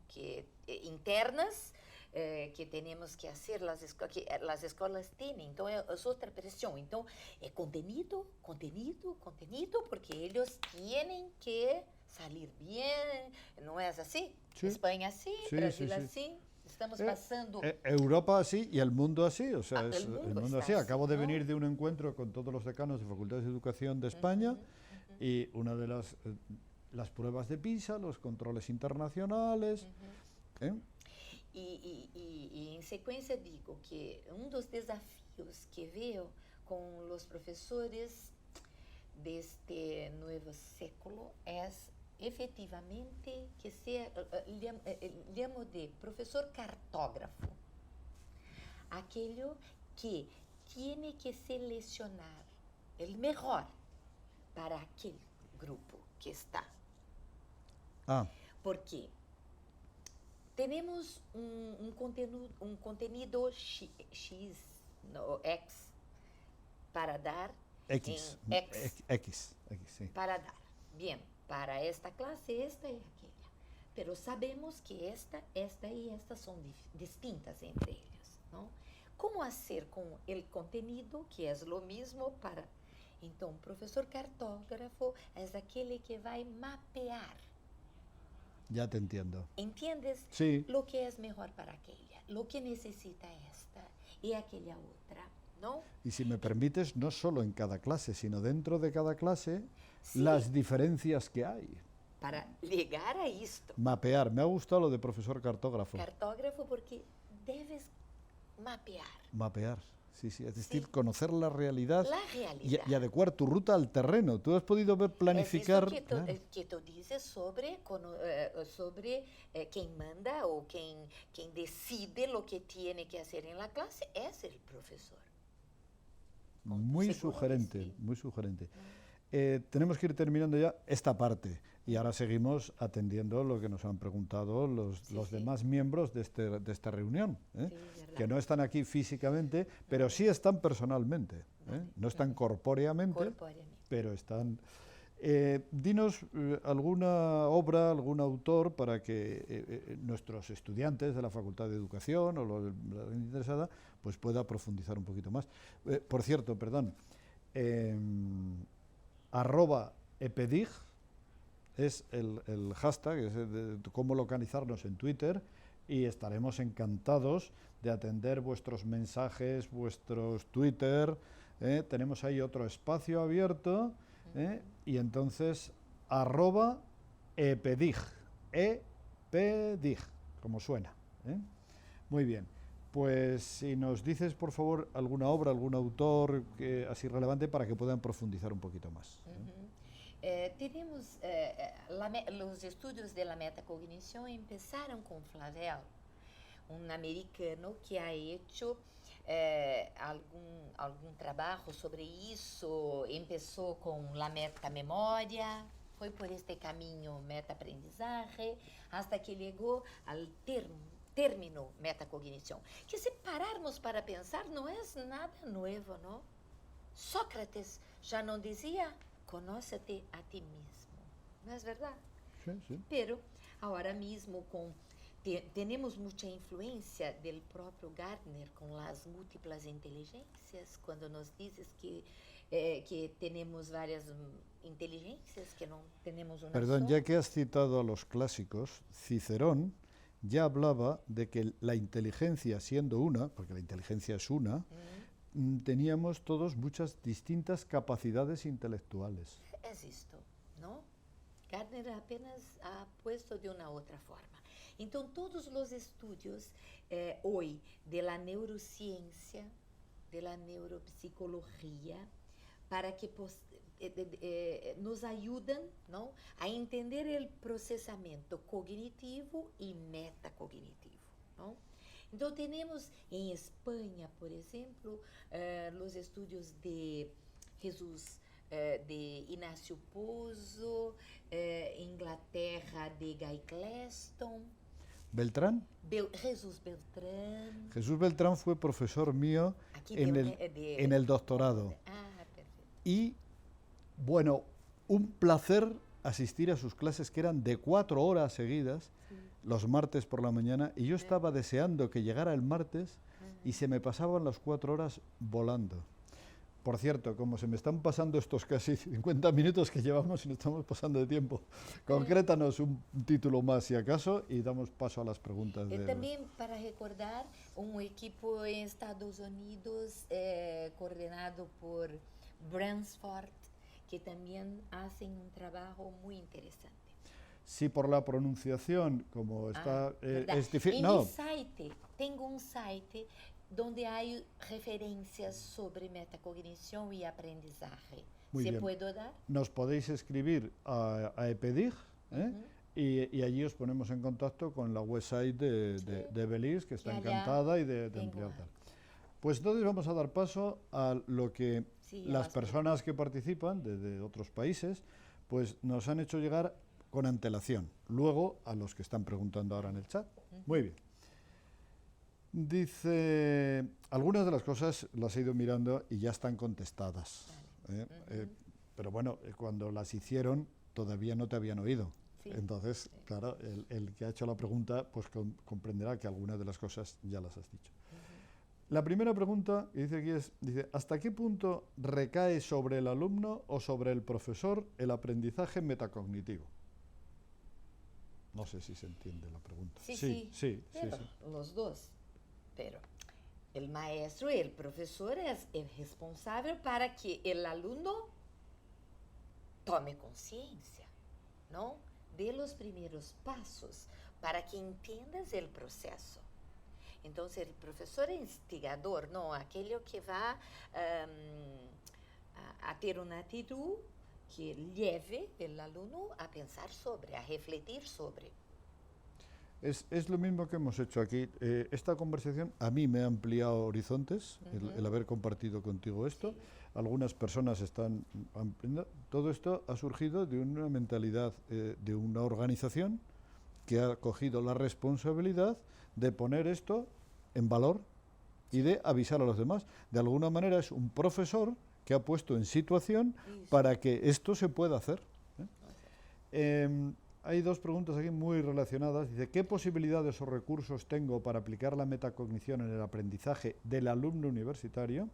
Internas, que tenemos que hacer, que las escuelas tienen. Entonces, es otra presión. Entonces, contenido, porque ellos tienen que salir bien. ¿No es así? Sí. España así, sí, Brasil sí, sí. así. Estamos pasando... Europa así y el mundo así, o sea, el mundo así. Acabo de ¿no? venir de un encuentro con todos los decanos de facultades de educación de España y una de las pruebas de PISA, los controles internacionales. Y en secuencia digo que dos desafíos que veo con los profesores de este nuevo século es efetivamente que sea, llamo de profesor cartógrafo, aquello que tiene que seleccionar el mejor para aquel grupo que está. Porque tenemos un contenido X para dar. X, sí. Para dar. Bien, para esta clase, esta y aquella. Pero sabemos que esta y esta son distintas entre ellas, ¿no? ¿Cómo hacer con el contenido, que es lo mismo para... Então, o professor cartógrafo é aquele que vai mapear. Ya te entiendo. ¿Entiendes? Sí. Lo que es mejor para aquella, lo que necesita esta y aquella otra, ¿no? Y si me permites, no solo en cada clase, sino dentro de cada clase, sí, las diferencias que hay. Para llegar a esto. Mapear. Me ha gustado lo de profesor cartógrafo. Cartógrafo porque debes mapear. Mapear. Sí, sí, es decir, conocer la realidad, la realidad. Y adecuar tu ruta al terreno. Tú has podido planificar... Es esto que tú dices sobre quien manda o quien decide lo que tiene que hacer en la clase es el profesor. Muy sugerente, sí. Muy sugerente. Tenemos que ir terminando ya esta parte y ahora seguimos atendiendo lo que nos han preguntado los demás miembros de esta reunión, que no están aquí físicamente, pero sí están personalmente, no están corpóreamente, pero están... dinos alguna obra, algún autor para que nuestros estudiantes de la Facultad de Educación o la gente interesada pues pueda profundizar un poquito más. Por cierto, perdón, @ePEDIG es el hashtag, es de cómo localizarnos en Twitter, y estaremos encantados de atender vuestros mensajes, vuestros Twitter. Tenemos ahí otro espacio abierto, y entonces @ePEDIG, ePEDIG, como suena. Muy bien. Pues si nos dices, por favor, alguna obra, algún autor así relevante para que puedan profundizar un poquito más. Tenemos los estudios de la metacognición empezaron con Flavel, un americano que ha hecho algún trabajo sobre eso. Empezó con la metamemoria, fue por este camino metaaprendizaje, hasta que llegó al término metacognición. Que si pararmos para pensar, no es nada nuevo, ¿no? Sócrates ya no decía, conócete a ti mismo, ¿no es verdad? Sí, sí. Pero ahora mismo tenemos mucha influencia del propio Gardner con las múltiples inteligencias, cuando nos dices que tenemos varias inteligencias, que no tenemos una Perdón, sola. Ya que has citado a los clásicos, Cicerón ya hablaba de que la inteligencia, siendo una, porque la inteligencia es una, teníamos todos muchas distintas capacidades intelectuales. Es esto, ¿no? Gardner apenas ha puesto de una otra forma. Entonces, todos los estudios hoy de la neurociencia, de la neuropsicología, para que nos ayuden, ¿no?, a entender el procesamiento cognitivo y metacognitivo, ¿no? Entonces tenemos en España, por ejemplo, los estudios de Jesús, de Ignacio Pozo, Inglaterra de Guy Cleston. ¿Beltrán? Jesús Beltrán. Jesús Beltrán fue profesor mío en el doctorado. Perfecto. Y, bueno, un placer asistir a sus clases, que eran de 4 horas seguidas, los martes por la mañana, y yo estaba deseando que llegara el martes y se me pasaban las 4 horas volando. Por cierto, como se me están pasando estos casi 50 minutos que llevamos y nos estamos pasando de tiempo, concrétanos un título más si acaso y damos paso a las preguntas. También para recordar, un equipo en Estados Unidos coordinado por Bransford, que también hacen un trabajo muy interesante. Sí, por la pronunciación, como está... es difícil. En mi site, tengo un site donde hay referencias sobre metacognición y aprendizaje. Muy bien. ¿Se puede dar? Nos podéis escribir a @ePEDIG, ¿eh? Y allí os ponemos en contacto con la website de Belize, que está encantada y de emplear tal. Pues entonces vamos a dar paso a lo que las personas que participan de otros países pues nos han hecho llegar con antelación. Luego a los que están preguntando ahora en el chat. Muy bien. Dice, algunas de las cosas las he ido mirando y ya están contestadas. Pero bueno, cuando las hicieron todavía no te habían oído. Sí. Entonces, sí. Claro, el que ha hecho la pregunta pues comprenderá que algunas de las cosas ya las has dicho. La primera pregunta que dice aquí es, dice, ¿hasta qué punto recae sobre el alumno o sobre el profesor el aprendizaje metacognitivo? No sé si se entiende la pregunta. Sí. Los dos. Pero el maestro, el profesor es el responsable para que el alumno tome conciencia, ¿no? De los primeros pasos para que entiendas el proceso. Entonces, el profesor instigador, ¿no? Aquello que va a tener una actitud que lleve el alumno a pensar sobre, a refletir sobre. Es lo mismo que hemos hecho aquí. Esta conversación a mí me ha ampliado horizontes, el haber compartido contigo esto. Sí. Algunas personas están ampliando. Todo esto ha surgido de una mentalidad de una organización que ha cogido la responsabilidad de poner esto en valor y de avisar a los demás. De alguna manera es un profesor que ha puesto en situación para que esto se pueda hacer. Hay dos preguntas aquí muy relacionadas. Dice, ¿qué posibilidades o recursos tengo para aplicar la metacognición en el aprendizaje del alumno universitario?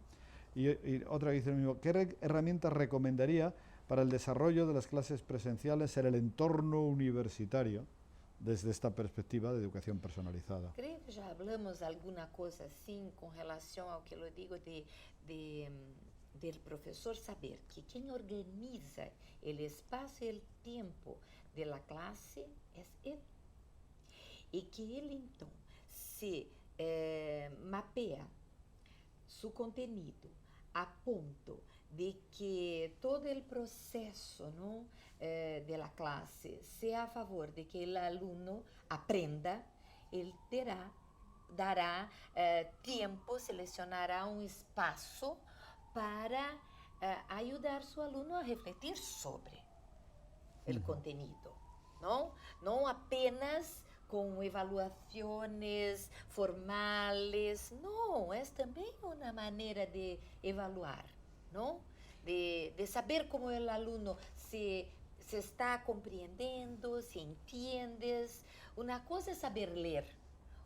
Y otra dice lo mismo, ¿qué herramientas recomendaría para el desarrollo de las clases presenciales en el entorno universitario desde esta perspectiva de educación personalizada? Creo que ya hablamos alguna cosa así con relación a lo que lo digo del profesor saber que quien organiza el espacio y el tiempo de la clase es él. Y que él entonces se mapea su contenido a ponto de que todo el proceso, ¿no? De la clase sea a favor de que el alumno aprenda, él dará tiempo, seleccionará un espacio para ayudar a su alumno a refletir sobre el contenido, ¿no? No apenas con evaluaciones formales, no, es también una manera de evaluar, ¿no? De saber cómo el alumno se está comprendiendo, se entiendes. Una cosa es saber leer,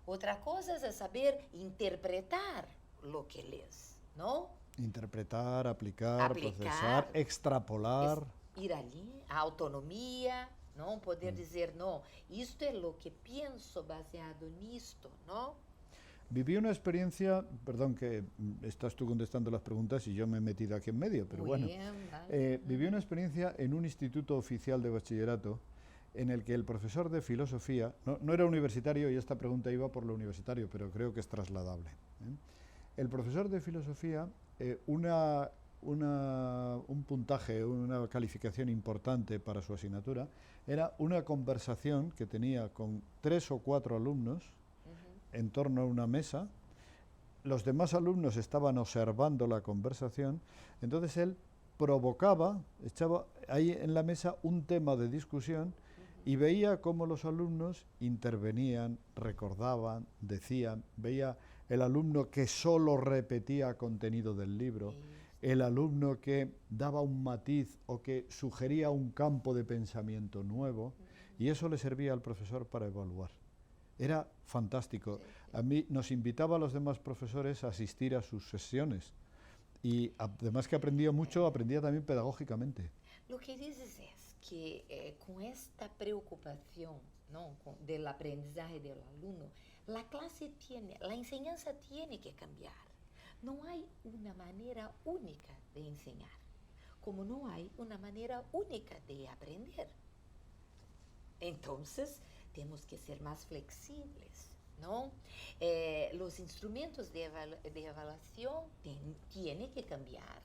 otra cosa es saber interpretar lo que lees, ¿no? Interpretar, aplicar, procesar, extrapolar. Ir allí, a autonomía, ¿no? Poder dizer, no, esto es lo que pienso baseado en esto, ¿no? Viví una experiencia, perdón que estás tú contestando las preguntas y yo me he metido aquí en medio, pero muy bueno. Bien, vale. Viví una experiencia en un instituto oficial de bachillerato en el que el profesor de filosofía, no era universitario y esta pregunta iba por lo universitario, pero creo que es trasladable. El profesor de filosofía, un puntaje, una calificación importante para su asignatura, era una conversación que tenía con 3 o 4 alumnos en torno a una mesa. Los demás alumnos estaban observando la conversación, entonces él provocaba, echaba ahí en la mesa un tema de discusión y veía cómo los alumnos intervenían, recordaban, decían, veía el alumno que solo repetía contenido del libro, el alumno que daba un matiz o que sugería un campo de pensamiento nuevo, y eso le servía al profesor para evaluar. Era fantástico. A mí nos invitaba a los demás profesores a asistir a sus sesiones, y además que aprendía mucho, aprendía también pedagógicamente. Lo que dices es que con esta preocupación, ¿no? Del aprendizaje del alumno, la enseñanza tiene que cambiar. No hay una manera única de enseñar, como no hay una manera única de aprender. Entonces, tenemos que ser más flexibles, ¿no? Los instrumentos de evaluación tienen que cambiar.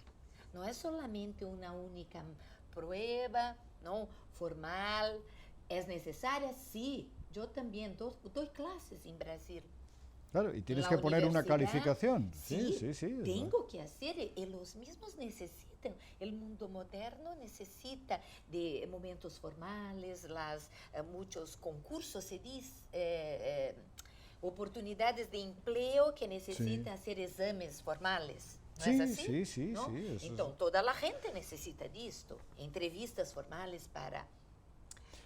No es solamente una única prueba, ¿no? Formal ¿Es necesaria? Sí. Yo también doy clases en Brasil. Claro, y tienes La que poner una universidad, calificación. Sí, Sí, sí, tengo que hacer, y los mismos necesitan. El mundo moderno necesita de momentos formales, muchos concursos, se dice, oportunidades de empleo que necesitan hacer exames formales. ¿No sí, es así? sí, sí, ¿No? sí. Entonces, toda la gente necesita de esto. Entrevistas formales para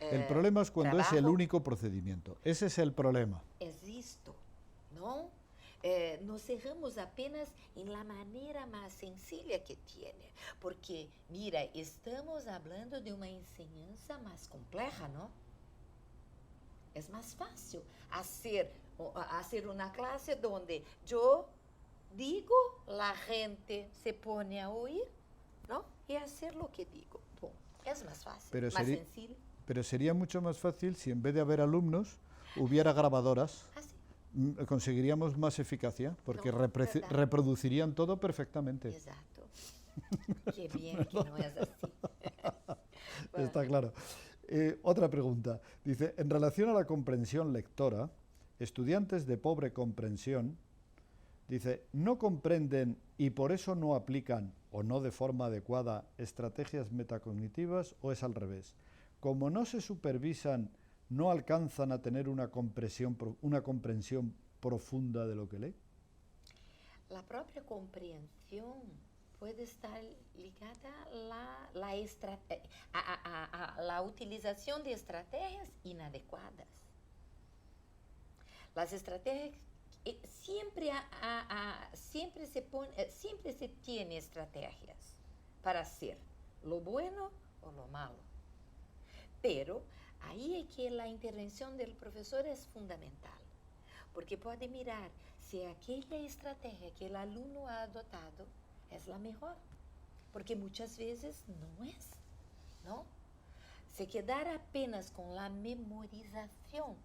El problema es cuando trabajo. es el único procedimiento. Ese es el problema. Es esto, ¿no? Nos cerramos apenas en la manera más sencilla que tiene, porque, mira, estamos hablando de una enseñanza más compleja, ¿no? Es más fácil hacer una clase donde yo digo, la gente se pone a oír, ¿no? Y hacer lo que digo. Bom, es más fácil, más sencillo. Pero sería mucho más fácil si en vez de haber alumnos hubiera grabadoras. Así. Conseguiríamos más eficacia, porque reproducirían todo perfectamente. Exacto. Qué bien que no es así. Bueno. Está claro. Otra pregunta. Dice, en relación a la comprensión lectora, estudiantes de pobre comprensión, dice, ¿no comprenden y por eso no aplican, o no de forma adecuada, estrategias metacognitivas, o es al revés? Como no se supervisan, ¿no alcanzan a tener una comprensión profunda de lo que lee? La propia comprensión puede estar ligada a la utilización de estrategias inadecuadas. Las estrategias, siempre se tiene estrategias para hacer lo bueno o lo malo. Pero ahí es que la intervención del profesor es fundamental, porque puede mirar si aquella estrategia que el alumno ha adoptado es la mejor, porque muchas veces no es, ¿no? Se quedar apenas con la memorización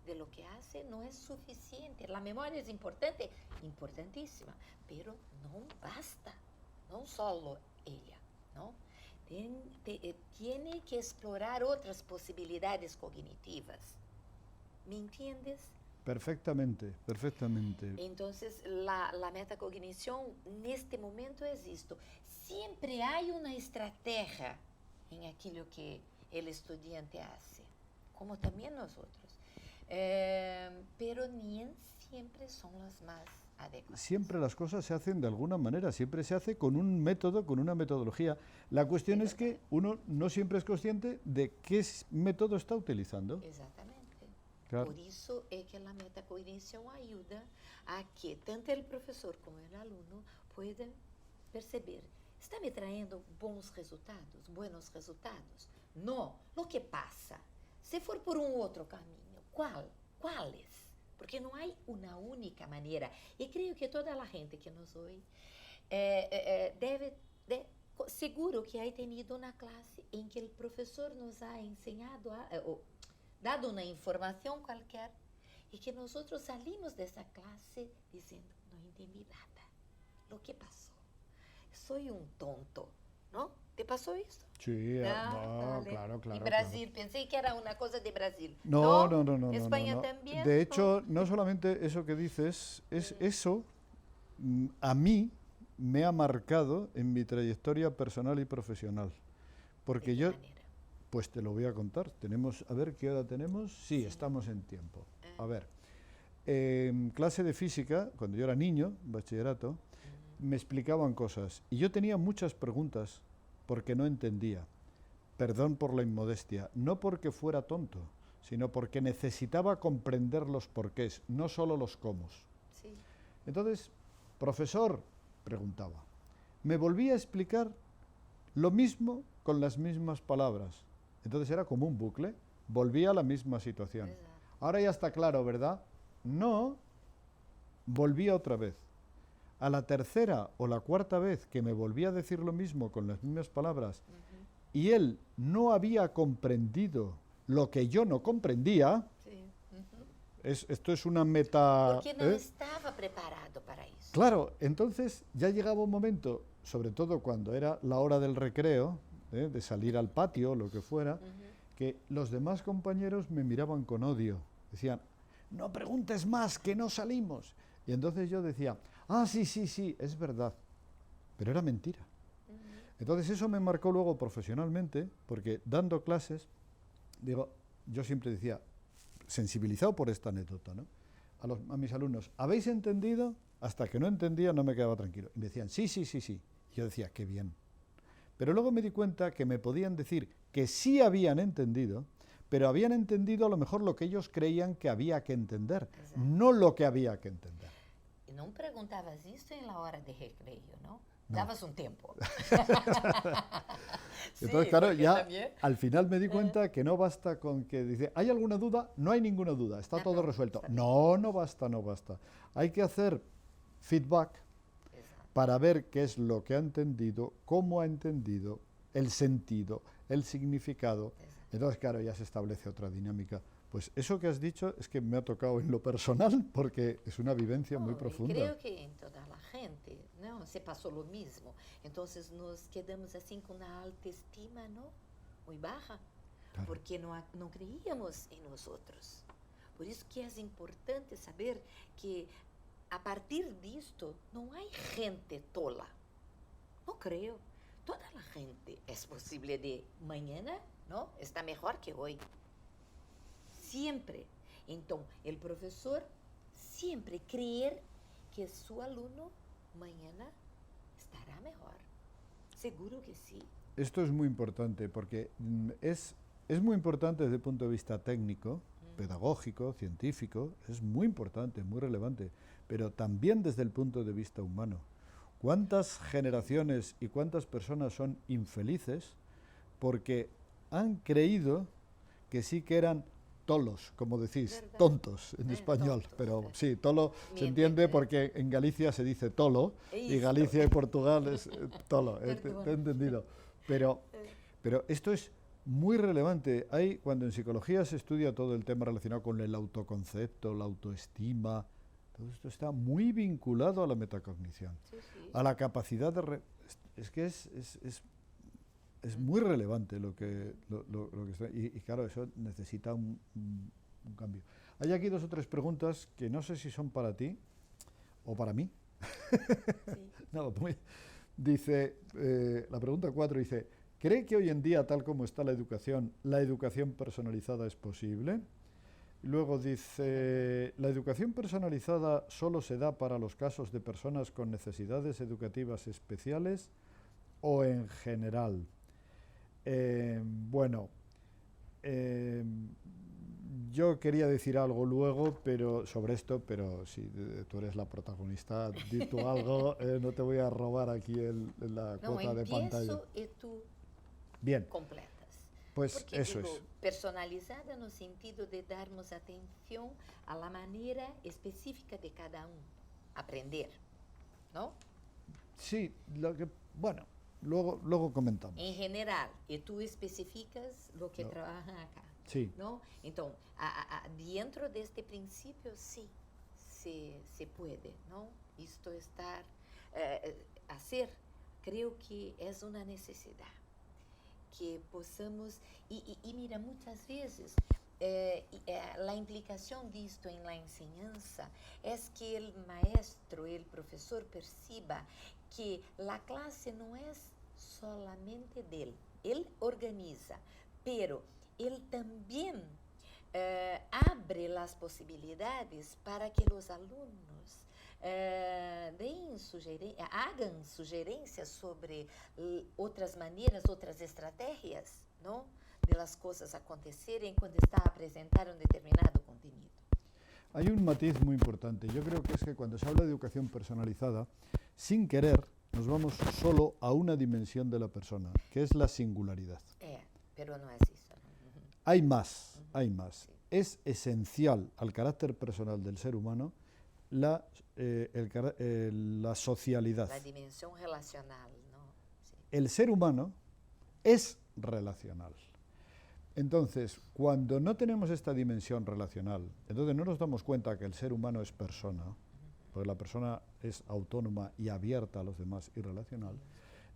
de lo que hace no es suficiente. La memoria es importante, importantísima, pero no basta, no solo ella, ¿no? Tiene que explorar otras posibilidades cognitivas. ¿Me entiendes? Perfectamente, perfectamente. Entonces, la metacognición en este momento es esto. Siempre hay una estrategia en aquello que el estudiante hace, como también nosotros. Pero ni siempre son las más adecuadas. Siempre las cosas se hacen de alguna manera, siempre se hace con un método, con una metodología. La cuestión es que uno no siempre es consciente de qué método está utilizando. Exactamente. Claro. Por eso es que la metacognición ayuda a que tanto el profesor como el alumno puedan perceber, ¿está me trayendo buenos resultados? No, lo que pasa, si for por un otro camino, ¿cuáles? Porque no hay una única manera. Y creo que toda la gente que nos oye seguro que ha tenido una clase en que el profesor nos ha enseñado dado una información cualquier y que nosotros salimos de esa clase diciendo, no entendí nada. Lo que pasó. Soy un tonto, ¿no? ¿Te pasó eso? Sí, claro. En Brasil, pensé que era una cosa de Brasil. No. España también. De hecho, no solamente eso que dices, eso a mí me ha marcado en mi trayectoria personal y profesional. Porque ¿De qué manera? Pues te lo voy a contar. A ver qué hora tenemos. Sí, estamos en tiempo. A ver, en clase de física, cuando yo era niño, bachillerato, me explicaban cosas y yo tenía muchas preguntas porque no entendía. Perdón por la inmodestia, no porque fuera tonto, sino porque necesitaba comprender los porqués, no solo los cómo. Sí. Entonces, profesor, preguntaba, me volvía a explicar lo mismo con las mismas palabras. Entonces era como un bucle, volvía a la misma situación. Exacto. Ahora ya está claro, ¿verdad? No, volvía otra vez. A la tercera o la cuarta vez que me volvía a decir lo mismo con las mismas palabras, y él no había comprendido lo que yo no comprendía, Sí. esto es una meta... Porque no estaba preparado para eso. Claro, entonces ya llegaba un momento, sobre todo cuando era la hora del recreo, de salir al patio, lo que fuera, que los demás compañeros me miraban con odio. Decían, no preguntes más, que no salimos. Y entonces yo decía, ah, sí, sí, sí, es verdad. Pero era mentira. Entonces eso me marcó luego profesionalmente, porque dando clases, digo, yo siempre decía, sensibilizado por esta anécdota, ¿no? A mis alumnos, ¿habéis entendido? Hasta que no entendía no me quedaba tranquilo. Y me decían, sí, sí, sí, sí. Y yo decía, qué bien. Pero luego me di cuenta que me podían decir que sí habían entendido, pero habían entendido a lo mejor lo que ellos creían que había que entender, no lo que había que entender. Y no preguntabas esto en la hora de recreo, ¿no? No. Dabas un tiempo. Entonces, Sí, claro, ya también, al final me di cuenta que no basta con que dice, ¿hay alguna duda? No hay ninguna duda, está todo pronto, resuelto. está bien. No, no basta, no basta. Hay que hacer feedback Exato. para ver qué es lo que ha entendido, cómo ha entendido, el sentido, el significado. Exato. Entonces, claro, ya se establece otra dinámica. Pues eso que has dicho es que me ha tocado en lo personal porque es una vivencia muy No, y profunda. creo que en toda la gente, ¿no? Se pasó lo mismo. Entonces nos quedamos así con una autoestima, ¿no? Muy baja, Claro. porque no creíamos en nosotros. Por eso que es importante saber que a partir de esto no hay gente tola. No creo. Toda la gente es posible de mañana, ¿no? Está mejor que hoy. Siempre. Entonces, el profesor siempre creer que su alumno mañana estará mejor. Seguro que sí. Esto es muy importante porque es muy importante desde el punto de vista técnico, pedagógico, científico, es muy importante, muy relevante, pero también desde el punto de vista humano. ¿Cuántas generaciones y cuántas personas son infelices porque han creído que sí que eran tolos, como decís, ¿Verdad? tontos en español, Tontos, pero sí, tolo se Miente, entiende porque en Galicia se dice tolo y Esto. Galicia y Portugal es tolo, te Perdón. he entendido. Pero esto es muy relevante. Hay, cuando en psicología se estudia todo el tema relacionado con el autoconcepto, la autoestima, todo esto está muy vinculado a la metacognición, Sí, sí. a la capacidad de... Es que es muy relevante lo que está... Y claro, eso necesita un cambio. Hay aquí 2 o 3 preguntas que no sé si son para ti o para mí. Sí. No, dice, la pregunta 4 dice, ¿cree que hoy en día, tal como está la educación personalizada es posible? Y luego dice, ¿la educación personalizada solo se da para los casos de personas con necesidades educativas especiales o en general? Bueno, yo quería decir algo luego sobre esto, pero si tú eres la protagonista, di tú algo, no te voy a robar aquí la No, cuota de pantalla. empiezo y tú Bien, completas. pues Porque eso digo, es. personalizada no sentido de darmos atención a la manera específica de cada uno aprender, ¿no? Sí, bueno, luego comentamos. En general, y tú especificas lo que No. trabajan acá, Sí. ¿no? Entonces, dentro de este principio, sí, se puede, ¿no? Esto estar, hacer, creo que es una necesidad. Que possamos, e mira, muitas vezes a implicação disto em la enseñanza é que o maestro, o professor perciba que a classe não é solamente dele, ele organiza, pero ele também abre as possibilidades para que os alunos hagan sugerências sobre outras maneiras, outras estratégias, não? De las cosas acontecerem quando está a apresentar un determinado contenido. Hay un matiz muy importante. Yo creo que es que cuando se habla de educación personalizada, sin querer, nos vamos solo a una dimensión de la persona, que es la singularidad. Pero no es eso. Hay más, hay más. Sí. Es esencial al carácter personal del ser humano la socialidad. La dimensión relacional, ¿no? Sí. El ser humano es relacional. Entonces, cuando no tenemos esta dimensión relacional, entonces no nos damos cuenta que el ser humano es persona, porque la persona es autónoma y abierta a los demás y relacional,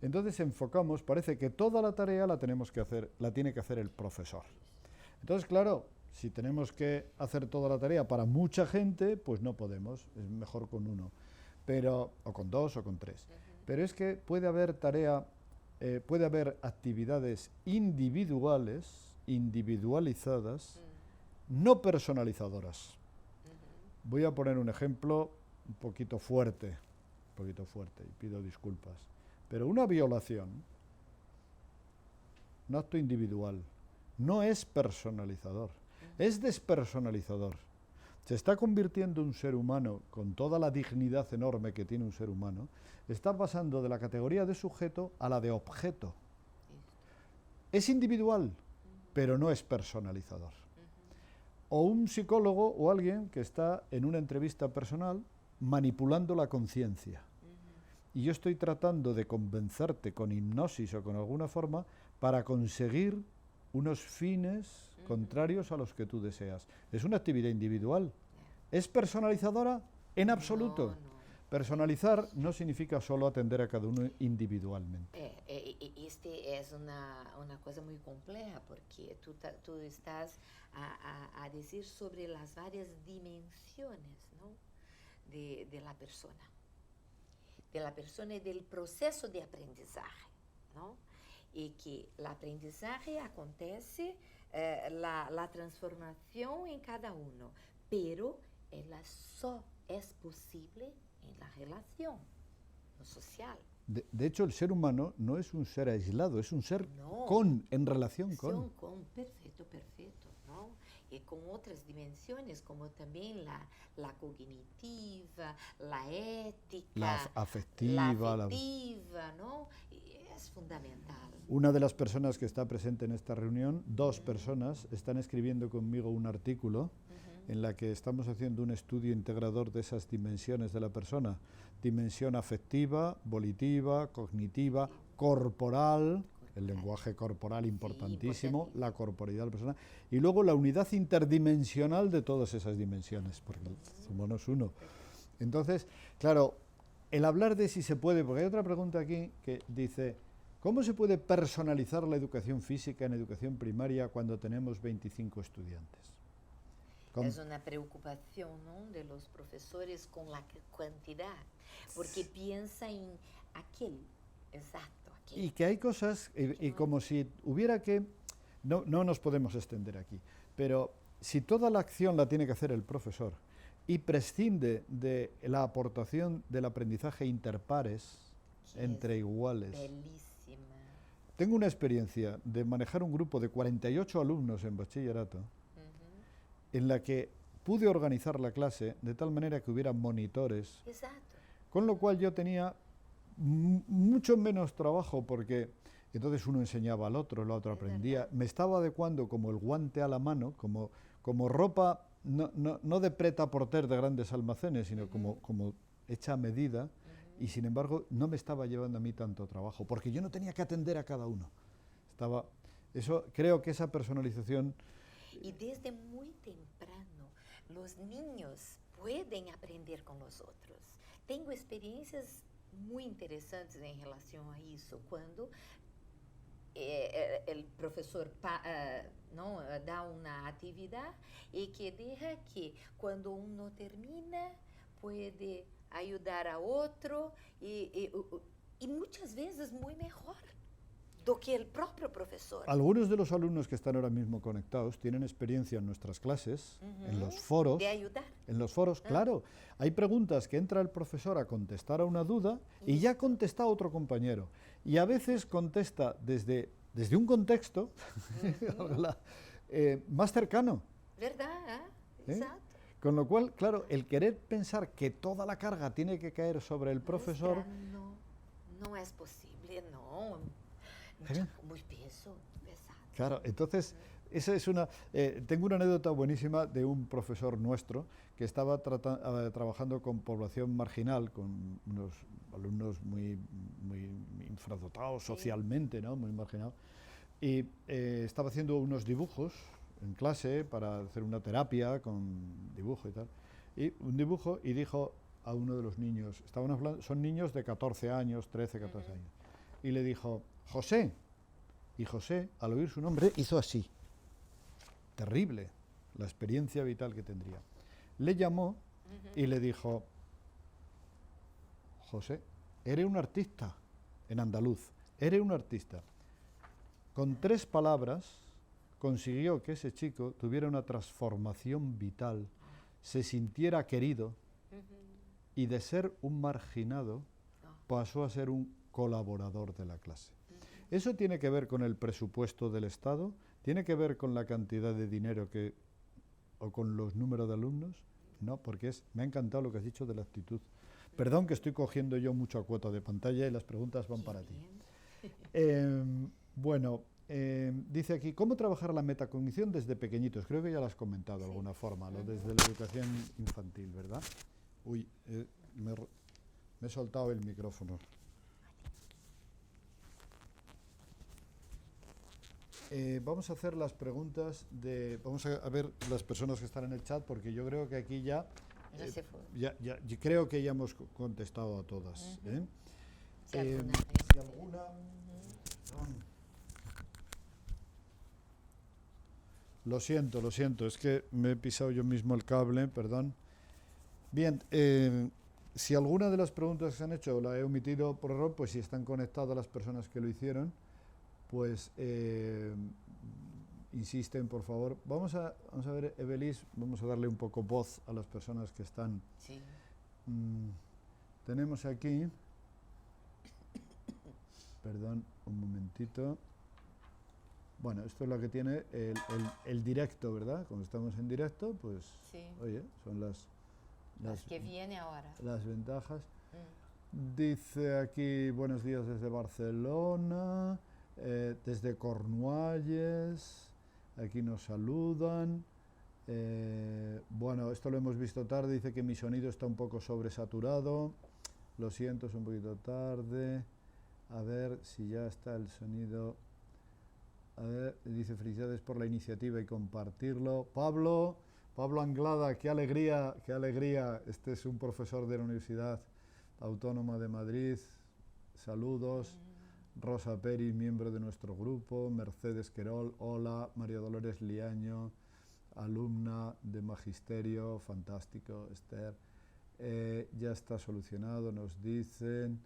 entonces enfocamos, parece que toda la tarea la tiene que hacer el profesor. Entonces, claro, si tenemos que hacer toda la tarea para mucha gente, pues no podemos, es mejor con uno, pero, o con dos o con tres. Pero es que puede haber puede haber actividades individuales, individualizadas, no personalizadoras. Voy a poner un ejemplo un poquito fuerte, y pido disculpas. Pero una violación, un acto individual, no es personalizador, es despersonalizador. Se está convirtiendo un ser humano, con toda la dignidad enorme que tiene un ser humano, está pasando de la categoría de sujeto a la de objeto. Es individual, pero no es personalizador. O un psicólogo o alguien que está en una entrevista personal manipulando la conciencia. Y yo estoy tratando de convencerte con hipnosis o con alguna forma para conseguir unos fines contrarios a los que tú deseas. Es una actividad individual. ¿Es personalizadora? En absoluto. No, no. Personalizar no significa solo atender a cada uno individualmente. Este es una cosa muy compleja porque tú estás a decir sobre las varias dimensiones, ¿no? de la persona y del proceso de aprendizaje, ¿no? Y que el aprendizaje acontece, la transformación en cada uno, pero ella solo es posible en la relación, lo social. De hecho, el ser humano no es un ser aislado, es un ser No, en relación con. Perfecto, ¿no? Y con otras dimensiones, como también la cognitiva, la ética, La afectiva, ¿no? Y es fundamental. Una de las personas que está presente en esta reunión, dos personas, están escribiendo conmigo un artículo en la que estamos haciendo un estudio integrador de esas dimensiones de la persona. Dimensión afectiva, volitiva, cognitiva, corporal, el lenguaje corporal importantísimo, la corporeidad de la persona, y luego la unidad interdimensional de todas esas dimensiones, porque el humano es uno. Entonces, claro, el hablar de si se puede, porque hay otra pregunta aquí que dice, ¿cómo se puede personalizar la educación física en educación primaria cuando tenemos 25 estudiantes? Es una preocupación, ¿no?, de los profesores con la cantidad, porque piensa en aquel, exacto, aquel. Y que hay cosas, y como si hubiera que, no nos podemos extender aquí, pero si toda la acción la tiene que hacer el profesor y prescinde de la aportación del aprendizaje interpares, entre iguales. Bellísima. Tengo una experiencia de manejar un grupo de 48 alumnos en bachillerato, en la que pude organizar la clase de tal manera que hubiera monitores, Exacto. Con lo cual yo tenía mucho menos trabajo porque entonces uno enseñaba al otro, el otro aprendía, me estaba adecuando como el guante a la mano, como ropa, no de prêt-à-porter de grandes almacenes, sino como hecha a medida, y sin embargo no me estaba llevando a mí tanto trabajo, porque yo no tenía que atender a cada uno. Creo que esa personalización... Y desde muy temprano, los niños pueden aprender con los otros. Tengo experiencias muy interesantes en relación a eso, cuando el profesor ¿no?, da una actividad y que deja que cuando uno termina puede ayudar a otro y muchas veces muy mejor do que el propio profesor. Algunos de los alumnos que están ahora mismo conectados tienen experiencia en nuestras clases, en los foros. De ayudar. En los foros, claro. Hay preguntas que entra el profesor a contestar a una duda y ya contesta otro compañero. Y a veces contesta desde un contexto más cercano. ¿Verdad? Exacto. Con lo cual, claro, el querer pensar que toda la carga tiene que caer sobre el profesor... No es posible, no. Muy pesado. Claro, entonces, esa es tengo una anécdota buenísima de un profesor nuestro que estaba trabajando con población marginal, con unos alumnos muy infradotados socialmente, ¿no?, muy marginados, y estaba haciendo unos dibujos en clase para hacer una terapia con dibujo y tal, y un dibujo, y dijo a uno de los niños, son niños de 14 años, 13, 14 años, y le dijo, José, y José, al oír su nombre, hizo así. terrible la experiencia vital que tendría. Le llamó y le dijo, José, eres un artista, en andaluz, eres un artista. Con 3 palabras consiguió que ese chico tuviera una transformación vital, se sintiera querido y de ser un marginado pasó a ser un colaborador de la clase. Eso tiene que ver con el presupuesto del Estado, tiene que ver con la cantidad de dinero o con los números de alumnos, no, porque me ha encantado lo que has dicho de la actitud. Perdón que estoy cogiendo yo mucho a cuota de pantalla y las preguntas van para ti. Bueno, dice aquí, ¿cómo trabajar la metacognición desde pequeñitos? Creo que ya lo has comentado de alguna forma, lo desde la educación infantil, ¿verdad? Uy, me he soltado el micrófono. Vamos a hacer las preguntas vamos a ver las personas que están en el chat, porque yo creo que aquí yo creo que ya hemos contestado a todas. Si alguna Lo siento, es que me he pisado yo mismo el cable, perdón. Bien, si alguna de las preguntas que se han hecho la he omitido por error, pues si están conectadas las personas que lo hicieron, pues insisten, por favor. Vamos a ver, Evelis, vamos a darle un poco voz a las personas que están. Sí. Tenemos aquí, perdón, un momentito. Bueno, esto es lo que tiene el directo, ¿verdad? Como estamos en directo, pues, sí. Oye, son las que viene ahora. Las ventajas. Dice aquí, buenos días desde Barcelona, desde Cornualles, aquí nos saludan. Bueno, esto lo hemos visto tarde, dice que mi sonido está un poco sobresaturado, lo siento, es un poquito tarde. A ver si ya está el sonido. A ver, dice felicidades por la iniciativa y compartirlo. Pablo Anglada, qué alegría, qué alegría. Este es un profesor de la Universidad Autónoma de Madrid. Saludos. Rosa Peri, miembro de nuestro grupo. Mercedes Querol, hola. María Dolores Liaño, alumna de Magisterio, fantástico, Esther. Ya está solucionado, nos dicen.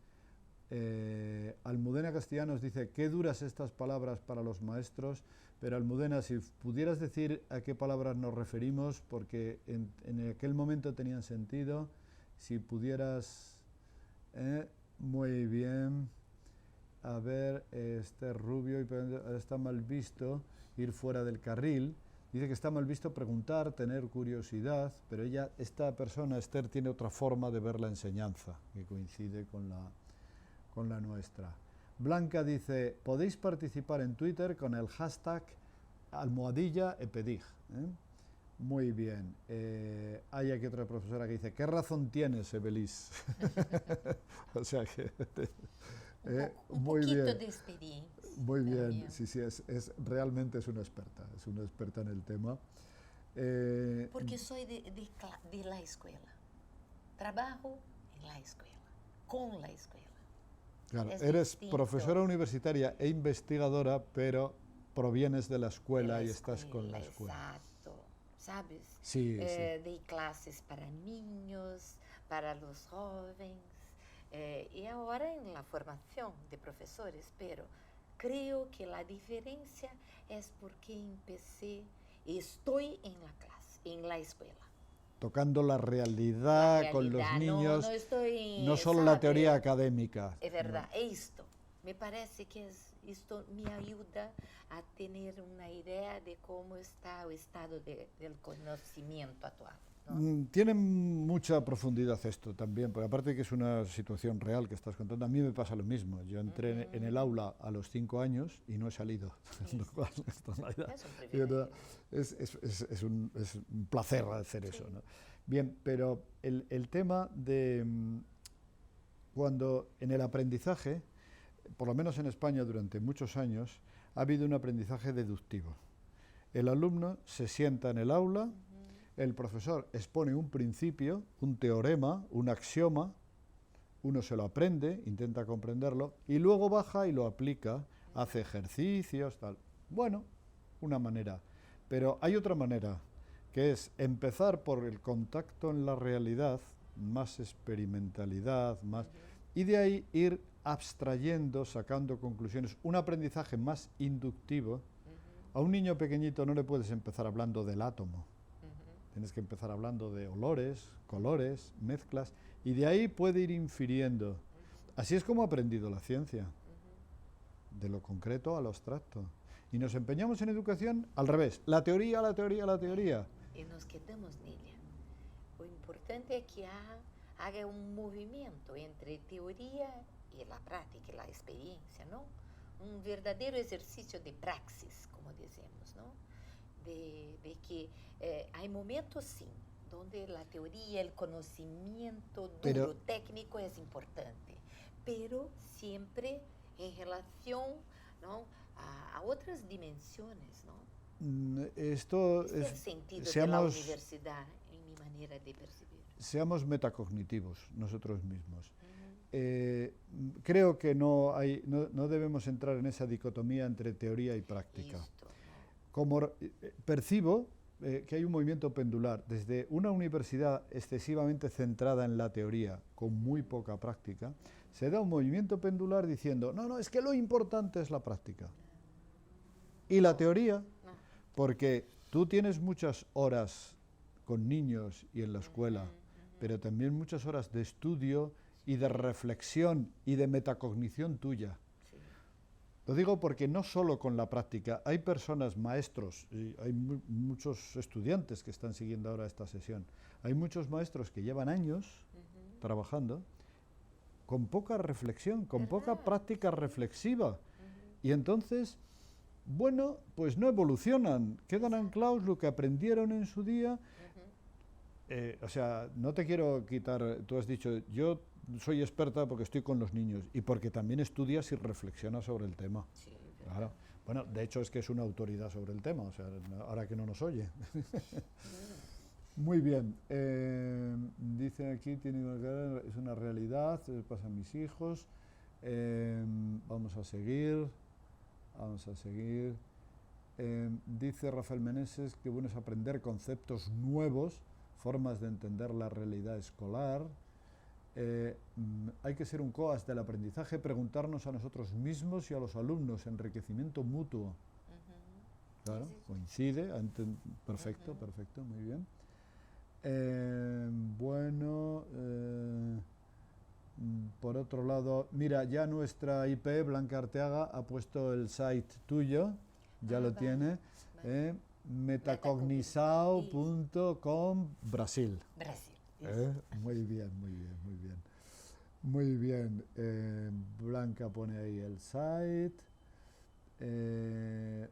Almudena Castellanos dice, qué duras estas palabras para los maestros, pero Almudena, si pudieras decir a qué palabras nos referimos, porque en aquel momento tenían sentido, si pudieras. Muy bien. A ver, Esther Rubio, está mal visto ir fuera del carril. Dice que está mal visto preguntar, tener curiosidad, pero esta persona, Esther, tiene otra forma de ver la enseñanza, que coincide con la nuestra. Blanca dice, podéis participar en Twitter con el hashtag #EPEDIG. Muy bien. Hay aquí otra profesora que dice, ¿qué razón tienes, Evelis? O sea que... un muy poquito bien. De experiencia. Muy bien, sí, realmente es una experta en el tema. Porque soy de la escuela. Trabajo en la escuela, con la escuela. Claro, eres distinto. Profesora universitaria e investigadora, pero provienes de la escuela y estás con la escuela. Exacto, ¿sabes? Sí, sí. De clases para niños, para los jóvenes, y ahora en la formación de profesores, pero creo que la diferencia es porque estoy en la clase, en la escuela. Tocando la realidad con los niños, no solo la teoría académica. Es verdad, no. Esto, me parece que esto me ayuda a tener una idea de cómo está el estado del conocimiento actual, ¿no? Tiene mucha profundidad esto también, porque aparte de que es una situación real que estás contando, a mí me pasa lo mismo. Yo entré en el aula a los 5 años y no he salido. Sí. Es un placer hacer eso, ¿no? Bien, pero el tema de cuando en el aprendizaje, por lo menos en España durante muchos años, ha habido un aprendizaje deductivo. El alumno se sienta en el aula, el profesor expone un principio, un teorema, un axioma, uno se lo aprende, intenta comprenderlo, y luego baja y lo aplica, hace ejercicios, tal. Bueno, una manera. Pero hay otra manera, que es empezar por el contacto en la realidad, más experimentalidad, más, y de ahí ir abstrayendo, sacando conclusiones, un aprendizaje más inductivo. A un niño pequeñito no le puedes empezar hablando del átomo. Tienes que empezar hablando de olores, colores, mezclas, y de ahí puede ir infiriendo. Así es como ha aprendido la ciencia, de lo concreto a lo abstracto. Y nos empeñamos en educación al revés, la teoría, la teoría, la teoría. Y nos quedamos en ella. Lo importante es que haga un movimiento entre teoría y la práctica, la experiencia, ¿no? Un verdadero ejercicio de praxis, como decimos, ¿no? De que hay momentos, sí, donde la teoría, el conocimiento duro, técnico es importante, pero siempre en relación, ¿no?, a otras dimensiones, ¿no? Esto Este es el sentido de la universidad, en mi manera de percibir. Seamos metacognitivos nosotros mismos. Creo que no debemos entrar en esa dicotomía entre teoría y práctica. Esto, ¿no? Como percibo que hay un movimiento pendular desde una universidad excesivamente centrada en la teoría, con muy poca práctica, se da un movimiento pendular diciendo, no, es que lo importante es la práctica. Y la teoría, porque tú tienes muchas horas con niños y en la escuela, pero también muchas horas de estudio y de reflexión y de metacognición tuya. Sí. Lo digo porque no solo con la práctica, hay personas, maestros, y hay muchos estudiantes que están siguiendo ahora esta sesión, hay muchos maestros que llevan años trabajando con poca reflexión, con poca práctica reflexiva, y entonces, bueno, pues no evolucionan, quedan anclados lo que aprendieron en su día. O sea, no te quiero quitar, tú has dicho, yo soy experta porque estoy con los niños y porque también estudias y reflexionas sobre el tema. Sí, claro. Bueno, de hecho es que es una autoridad sobre el tema, o sea, ahora que no nos oye. Muy bien. Dice aquí, es una realidad, pasa a mis hijos. Vamos a seguir. Dice Rafael Meneses que bueno es aprender conceptos nuevos, formas de entender la realidad escolar. Hay que ser un coas del aprendizaje, preguntarnos a nosotros mismos y a los alumnos, enriquecimiento mutuo. Claro, coincide, perfecto, perfecto, muy bien. Por otro lado, mira, ya nuestra IP, Blanca Arteaga, ha puesto el site tuyo, ya lo tiene, metacognisao.com Brasil. Brasil. Muy bien, muy bien, muy bien. Muy bien, Blanca pone ahí el site.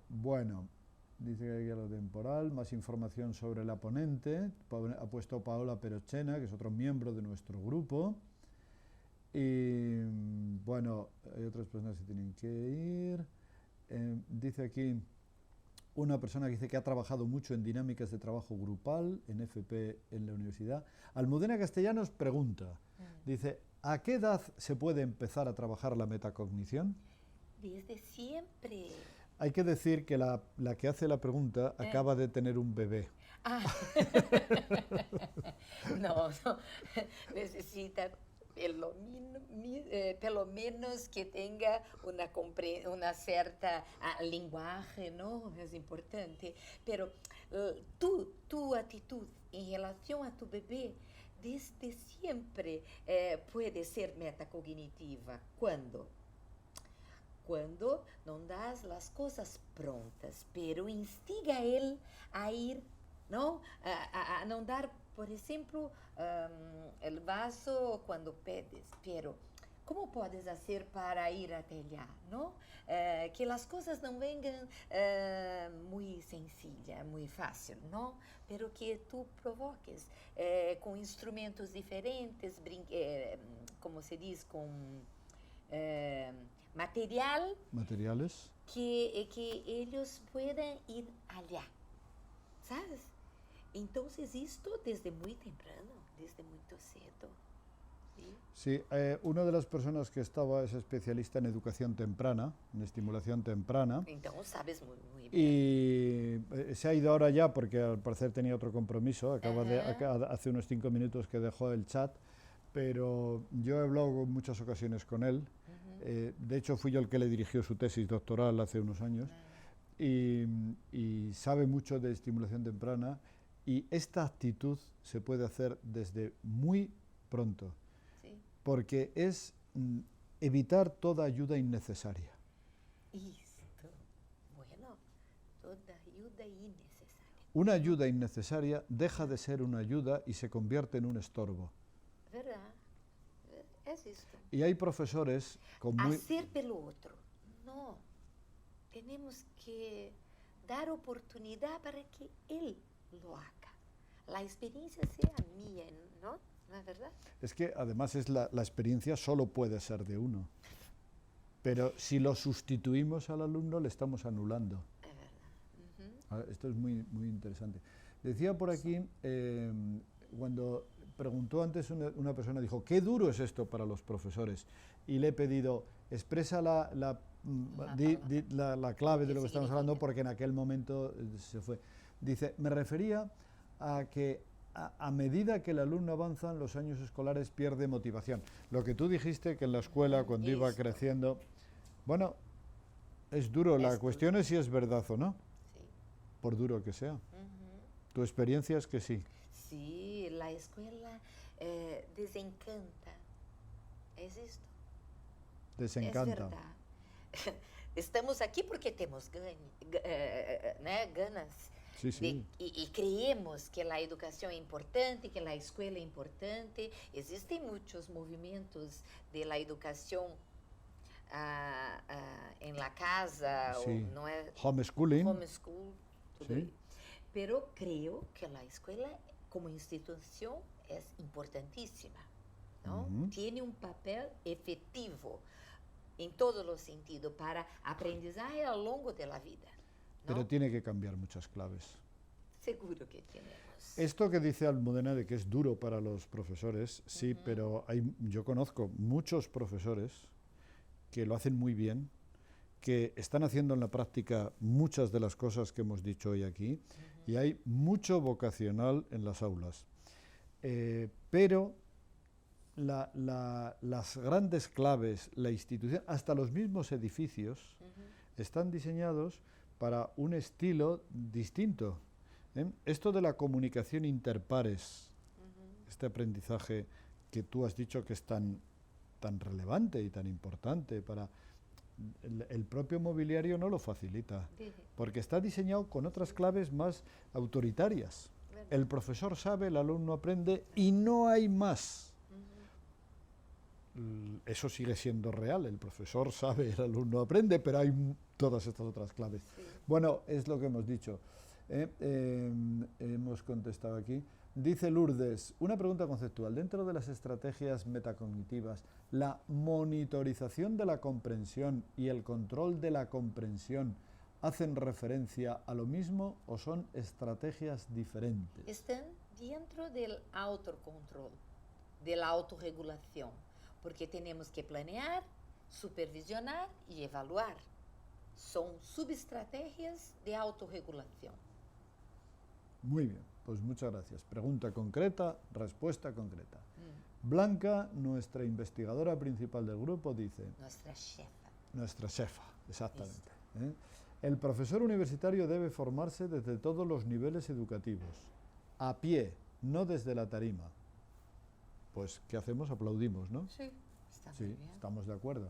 Bueno, dice que hay lo temporal, más información sobre la ponente, ha puesto Paola Perochena, que es otro miembro de nuestro grupo. Y bueno, hay otras personas que tienen que ir. Dice aquí una persona que dice que ha trabajado mucho en dinámicas de trabajo grupal, en FP en la universidad. Almudena Castellanos pregunta, dice, ¿a qué edad se puede empezar a trabajar la metacognición? Desde siempre. Hay que decir que la que hace la pregunta acaba de tener un bebé. No, necesita pelo menos que tenga una cierta lenguaje, ¿no? Es importante. Pero tu actitud en relación a tu bebé desde siempre puede ser metacognitiva. ¿Cuándo? Cuando no das las cosas prontas, pero instiga a él a ir, ¿no? A no dar, por ejemplo, el vaso cuando pedes, pero ¿cómo puedes hacer para ir hasta allá, ¿no? Que las cosas no vengan muy sencillas, muy fácil, ¿no? Pero que tú provoques con instrumentos diferentes, como se dice, con materiales que ellos puedan ir allá, ¿sabes? Entonces esto desde muy temprano, desde muy cedo. Sí, una de las personas que estaba es especialista en educación temprana, en estimulación temprana. Entonces sabes muy bien. Y se ha ido ahora ya porque al parecer tenía otro compromiso, hace unos 5 minutos que dejó el chat, pero yo he hablado en muchas ocasiones con él. De hecho fui yo el que le dirigió su tesis doctoral hace unos años. Y sabe mucho de estimulación temprana, y esta actitud se puede hacer desde muy pronto, Sí. porque es evitar toda ayuda innecesaria. Esto, bueno, toda ayuda innecesaria. Una ayuda innecesaria deja de ser una ayuda y se convierte en un estorbo. ¿Verdad? Es esto. Y hay profesores con muy... Hacer pelo otro. No. Tenemos que dar oportunidad para que él lo haga. La experiencia sea mía, ¿no? ¿No es verdad? Es que además la experiencia solo puede ser de uno. Pero si lo sustituimos al alumno, le estamos anulando. Es verdad. Esto es muy, muy interesante. Decía por aquí, cuando preguntó antes una persona, dijo, ¿qué duro es esto para los profesores? Y le he pedido, expresa la clave de lo que estamos hablando, porque en aquel momento se fue. Dice, me refería a que a medida que el alumno avanza en los años escolares pierde motivación. Lo que tú dijiste, que en la escuela cuando iba creciendo, bueno, es duro, la cuestión es si es verdad o no, Sí. por duro que sea. ¿Tu experiencia es que sí? Sí, la escuela desencanta. ¿Es esto? Desencanta. Es verdad. Estamos aquí porque tenemos ganas. Sí, sí. Y creemos que la educación es importante, que la escuela es importante. Existen muchos movimientos de la educación en la casa, Sí. ¿no es? Homeschooling. Homeschool, todo Sí. ello. Pero creo que la escuela como institución es importantísima, ¿no? Tiene un papel efectivo en todos los sentidos para aprendizaje a lo largo de la vida, ¿no? Pero tiene que cambiar muchas claves. Seguro que tenemos. Esto que dice Almudena de que es duro para los profesores, sí, pero yo conozco muchos profesores que lo hacen muy bien, que están haciendo en la práctica muchas de las cosas que hemos dicho hoy aquí, y hay mucho vocacional en las aulas. Pero las grandes claves, la institución, hasta los mismos edificios, están diseñados para un estilo distinto. Esto de la comunicación interpares, este aprendizaje que tú has dicho que es tan relevante y tan importante para... El propio mobiliario no lo facilita, porque está diseñado con otras claves más autoritarias. El profesor sabe, el alumno aprende y no hay más. Eso sigue siendo real, el profesor sabe, el alumno aprende, pero hay todas estas otras claves. Sí. Bueno, es lo que hemos dicho. Hemos contestado aquí. Dice Lourdes, una pregunta conceptual. Dentro de las estrategias metacognitivas, ¿la monitorización de la comprensión y el control de la comprensión hacen referencia a lo mismo o son estrategias diferentes? Están dentro del autocontrol, de la autorregulación, porque tenemos que planear, supervisionar y evaluar. Son subestrategias de autorregulación. Muy bien, pues muchas gracias. Pregunta concreta, respuesta concreta. Blanca, nuestra investigadora principal del grupo, dice... Nuestra jefa. Nuestra jefa, exactamente. El profesor universitario debe formarse desde todos los niveles educativos, a pie, no desde la tarima. Pues, ¿qué hacemos? Aplaudimos, ¿no? Sí, está Sí, muy bien. estamos de acuerdo.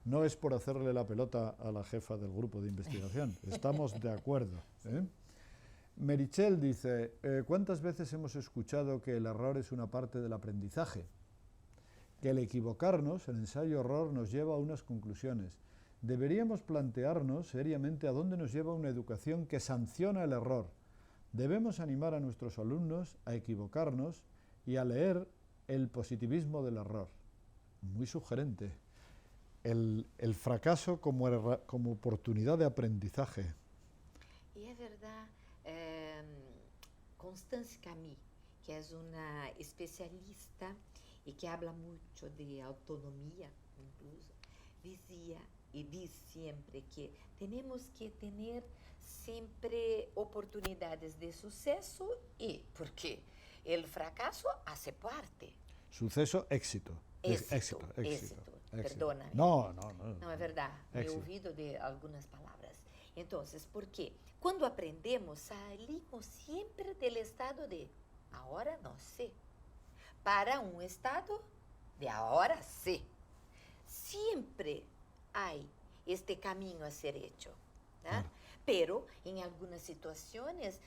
No es por hacerle la pelota a la jefa del grupo de investigación, estamos de acuerdo. Merichel dice, ¿cuántas veces hemos escuchado que el error es una parte del aprendizaje? Que el equivocarnos, el ensayo-error, nos lleva a unas conclusiones. Deberíamos plantearnos seriamente a dónde nos lleva una educación que sanciona el error. Debemos animar a nuestros alumnos a equivocarnos y a leer el positivismo del error. Muy sugerente. El fracaso como oportunidad de aprendizaje. Y es verdad, Constance Camille, que es una especialista y que habla mucho de autonomía, incluso, decía y dice siempre que tenemos que tener siempre oportunidades de suceso y porque el fracaso hace parte. Suceso, éxito. Éxito. Perdóname. No. No, es verdad, me he olvidado de algunas palabras. Entonces, ¿por qué? Cuando aprendemos, salimos siempre del estado de ahora no sé, para un estado de ahora sé. Siempre hay este camino a ser hecho, ¿no? Claro. Pero en algunas situaciones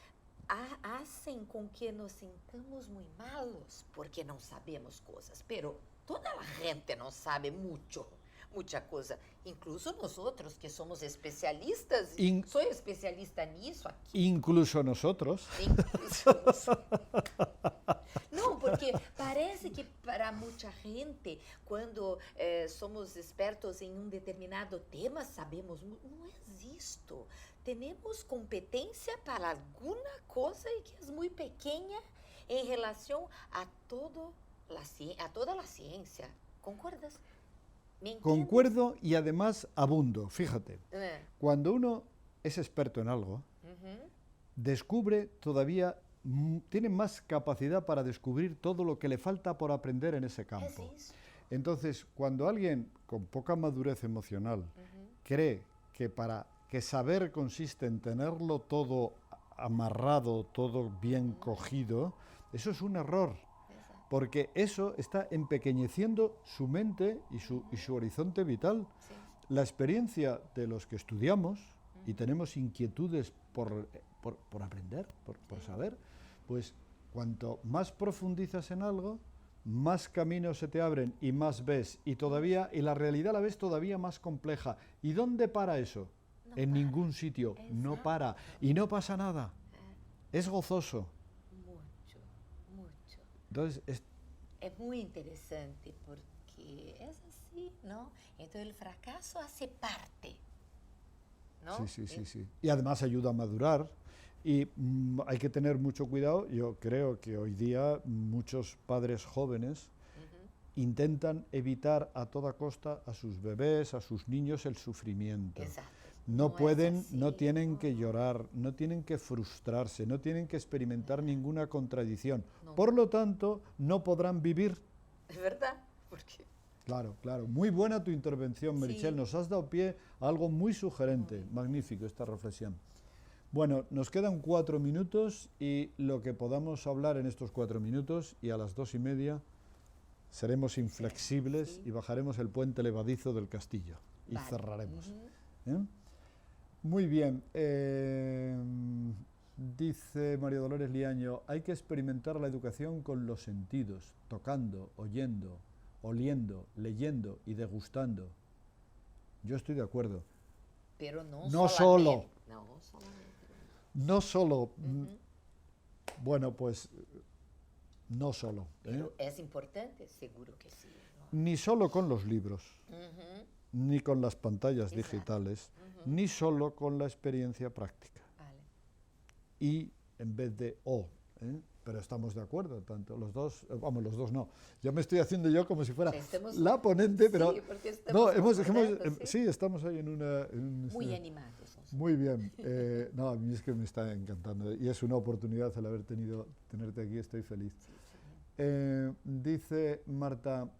hacen con que nos sintamos muy malos porque no sabemos cosas, pero toda la gente no sabe mucha cosa, incluso nosotros que somos especialistas, soy especialista en eso aquí. Incluso nosotros. No, porque parece que para mucha gente, cuando somos expertos en un determinado tema, sabemos, no es esto. Tenemos competencia para alguna cosa y que es muy pequeña en relación a toda la ciencia. ¿Concuerdas? Concuerdo y además abundo, fíjate. Cuando uno es experto en algo, descubre todavía, tiene más capacidad para descubrir todo lo que le falta por aprender en ese campo. Entonces, cuando alguien con poca madurez emocional cree que saber consiste en tenerlo todo amarrado, todo bien cogido, eso es un error. Porque eso está empequeñeciendo su mente y su horizonte vital. Sí. La experiencia de los que estudiamos y tenemos inquietudes por aprender, por saber, pues cuanto más profundizas en algo, más caminos se te abren y más ves, y la realidad la ves todavía más compleja. ¿Y dónde para eso? No en para. Ningún sitio. Exacto. No para. Y no pasa nada. Es gozoso. Mucho. Entonces, es muy interesante porque es así, ¿no? Entonces el fracaso hace parte, ¿no? Sí. Y además ayuda a madurar y hay que tener mucho cuidado. Yo creo que hoy día muchos padres jóvenes intentan evitar a toda costa a sus bebés, a sus niños el sufrimiento. Exacto. No pueden, no tienen que llorar, no tienen que frustrarse, no tienen que experimentar ninguna contradicción. No. Por lo tanto, no podrán vivir. ¿Es verdad? ¿Por qué? Claro. Muy buena tu intervención, Meritxell. Sí. Nos has dado pie a algo muy sugerente. Magnífico esta reflexión. Bueno, nos quedan 4 minutos y lo que podamos hablar en estos 4 minutos y a las 2:30 seremos inflexibles y bajaremos el puente levadizo del castillo y cerraremos. Muy bien, dice María Dolores Liaño, hay que experimentar la educación con los sentidos, tocando, oyendo, oliendo, leyendo y degustando. Yo estoy de acuerdo. Pero no solo. No solo. Bueno, pues no solo. Pero es importante, seguro que sí. ¿No? Ni solo con los libros. Ni con las pantallas digitales, ni solo con la experiencia práctica. Vale. Y en vez de pero estamos de acuerdo, tanto los dos, los dos no. Yo me estoy haciendo yo como si fuera la ponente, pero sí, estamos ahí en una... muy animados. Muy bien. No, a mí es que me está encantando y es una oportunidad el tenerte aquí, estoy feliz. Dice Marta...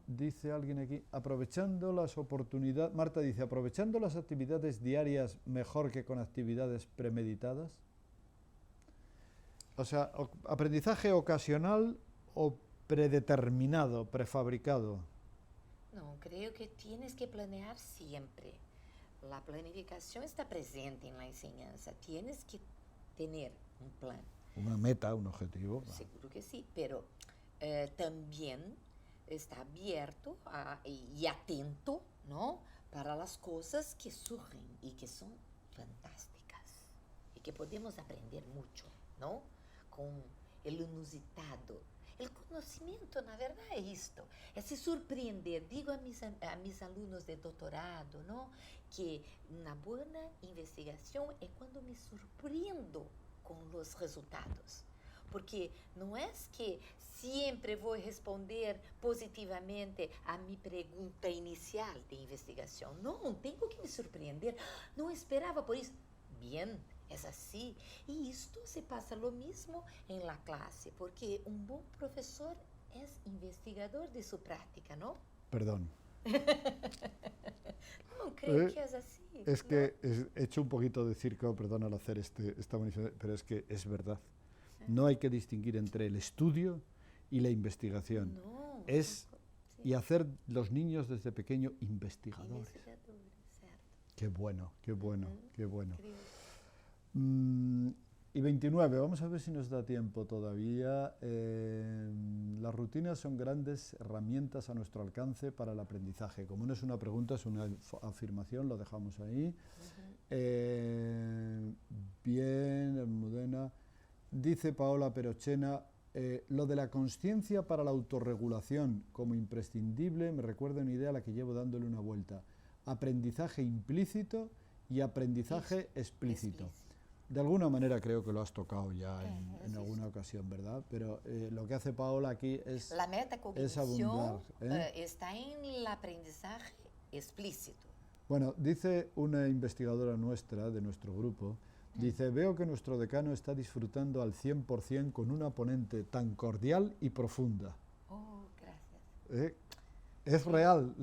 dice alguien aquí, aprovechando las oportunidades, Marta dice, aprovechando las actividades diarias mejor que con actividades premeditadas. O sea, aprendizaje ocasional o predeterminado, prefabricado. No, creo que tienes que planear siempre. La planificación está presente en la enseñanza. Tienes que tener un plan. Una meta, un objetivo. Seguro que sí, pero también está abierto y atento, ¿no? Para las cosas que surgen y que son fantásticas y que podemos aprender mucho, ¿no? Con el inusitado. El conocimiento, na verdad, es esto, es se surpreender. Digo a mis alumnos de doctorado, ¿no? Que una buena investigación es cuando me surpreendo con los resultados. porque não é que sempre vou responder positivamente a minha pergunta inicial de investigação. Não, tenho que me surpreender. Não esperava por isso. Bem, é assim. E isto se passa lo mesmo em la classe, porque um bom professor é investigador de sua prática, não? Perdón. No, creo que es así. Es que he hecho un poquito de circo, perdón, al hacer esta manifestación, pero es que es verdad. No hay que distinguir entre el estudio y la investigación. No, es sí. Y hacer los niños desde pequeño investigadores. Cierto. Qué bueno, qué bueno, qué bueno. Creo. Y 29, vamos a ver si nos da tiempo todavía. Las rutinas son grandes herramientas a nuestro alcance para el aprendizaje. Como no es una pregunta, es una afirmación, lo dejamos ahí. Bien, Almudena. Dice Paola Perochena, lo de la consciencia para la autorregulación como imprescindible me recuerda una idea a la que llevo dándole una vuelta. Aprendizaje implícito y aprendizaje explícito. De alguna manera creo que lo has tocado ya en alguna ocasión, ¿verdad? Pero lo que hace Paola aquí es la metacognición abundar, está en el aprendizaje explícito. Bueno, dice una investigadora nuestra, de nuestro grupo, dice, veo que nuestro decano está disfrutando al 100% con una ponente tan cordial y profunda. Oh, gracias. Es real,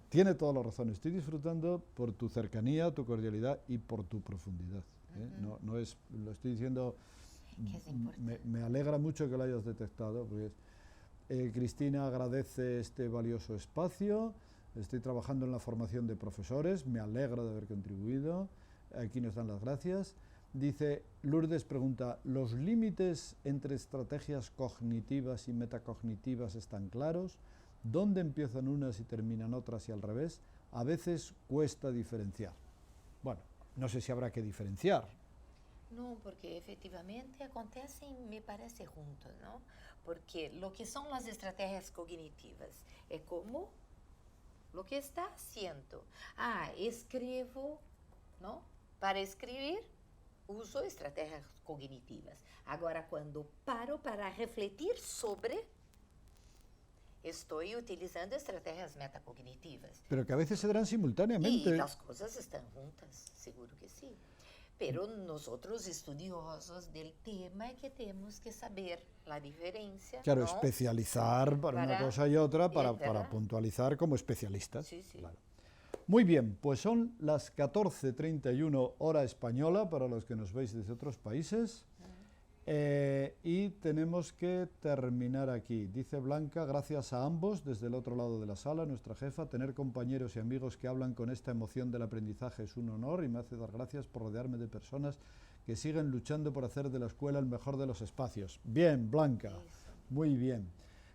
tiene toda la razón. Estoy disfrutando por tu cercanía, tu cordialidad y por tu profundidad. No es, lo estoy diciendo, me alegra mucho que lo hayas detectado, porque Cristina agradece este valioso espacio, estoy trabajando en la formación de profesores, me alegra de haber contribuido, aquí nos dan las gracias. Dice, Lourdes pregunta, ¿los límites entre estrategias cognitivas y metacognitivas están claros? ¿Dónde empiezan unas y terminan otras y al revés? A veces cuesta diferenciar. Bueno, no sé si habrá que diferenciar. No, porque efectivamente acontecen, me parece, juntos, ¿no? Porque lo que son las estrategias cognitivas es como lo que está haciendo. Escribo, ¿no? Para escribir, uso estrategias cognitivas. Ahora, cuando paro para refletir sobre, estoy utilizando estrategias metacognitivas. Pero que a veces se dan simultáneamente. Y las cosas están juntas, seguro que sí. Pero nosotros, estudiosos del tema, que tenemos que saber la diferencia. Claro, ¿no? especializar para una cosa y otra, para puntualizar como especialistas. Sí, sí. Claro. Muy bien, pues son las 14:31 hora española para los que nos veis desde otros países. Y tenemos que terminar aquí. Dice Blanca, gracias a ambos, desde el otro lado de la sala, nuestra jefa, tener compañeros y amigos que hablan con esta emoción del aprendizaje es un honor y me hace dar gracias por rodearme de personas que siguen luchando por hacer de la escuela el mejor de los espacios. Bien, Blanca, muy bien.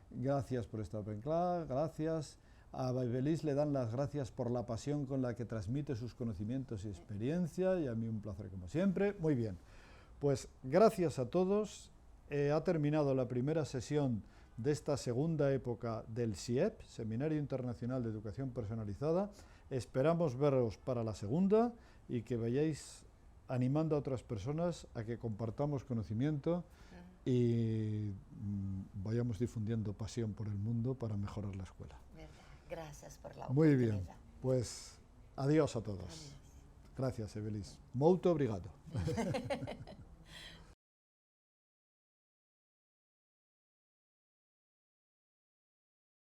Gracias por esta open class, gracias. A Baibelis le dan las gracias por la pasión con la que transmite sus conocimientos y experiencia, y a mí un placer como siempre. Muy bien. Pues gracias a todos, ha terminado la primera sesión de esta segunda época del SIEP, Seminario Internacional de Educación Personalizada. Esperamos veros para la segunda y que vayáis animando a otras personas a que compartamos conocimiento y vayamos difundiendo pasión por el mundo para mejorar la escuela. Gracias por la Muy oportunidad. bien, pues adiós a todos. Adiós. Gracias, Evelis. Muito obrigado.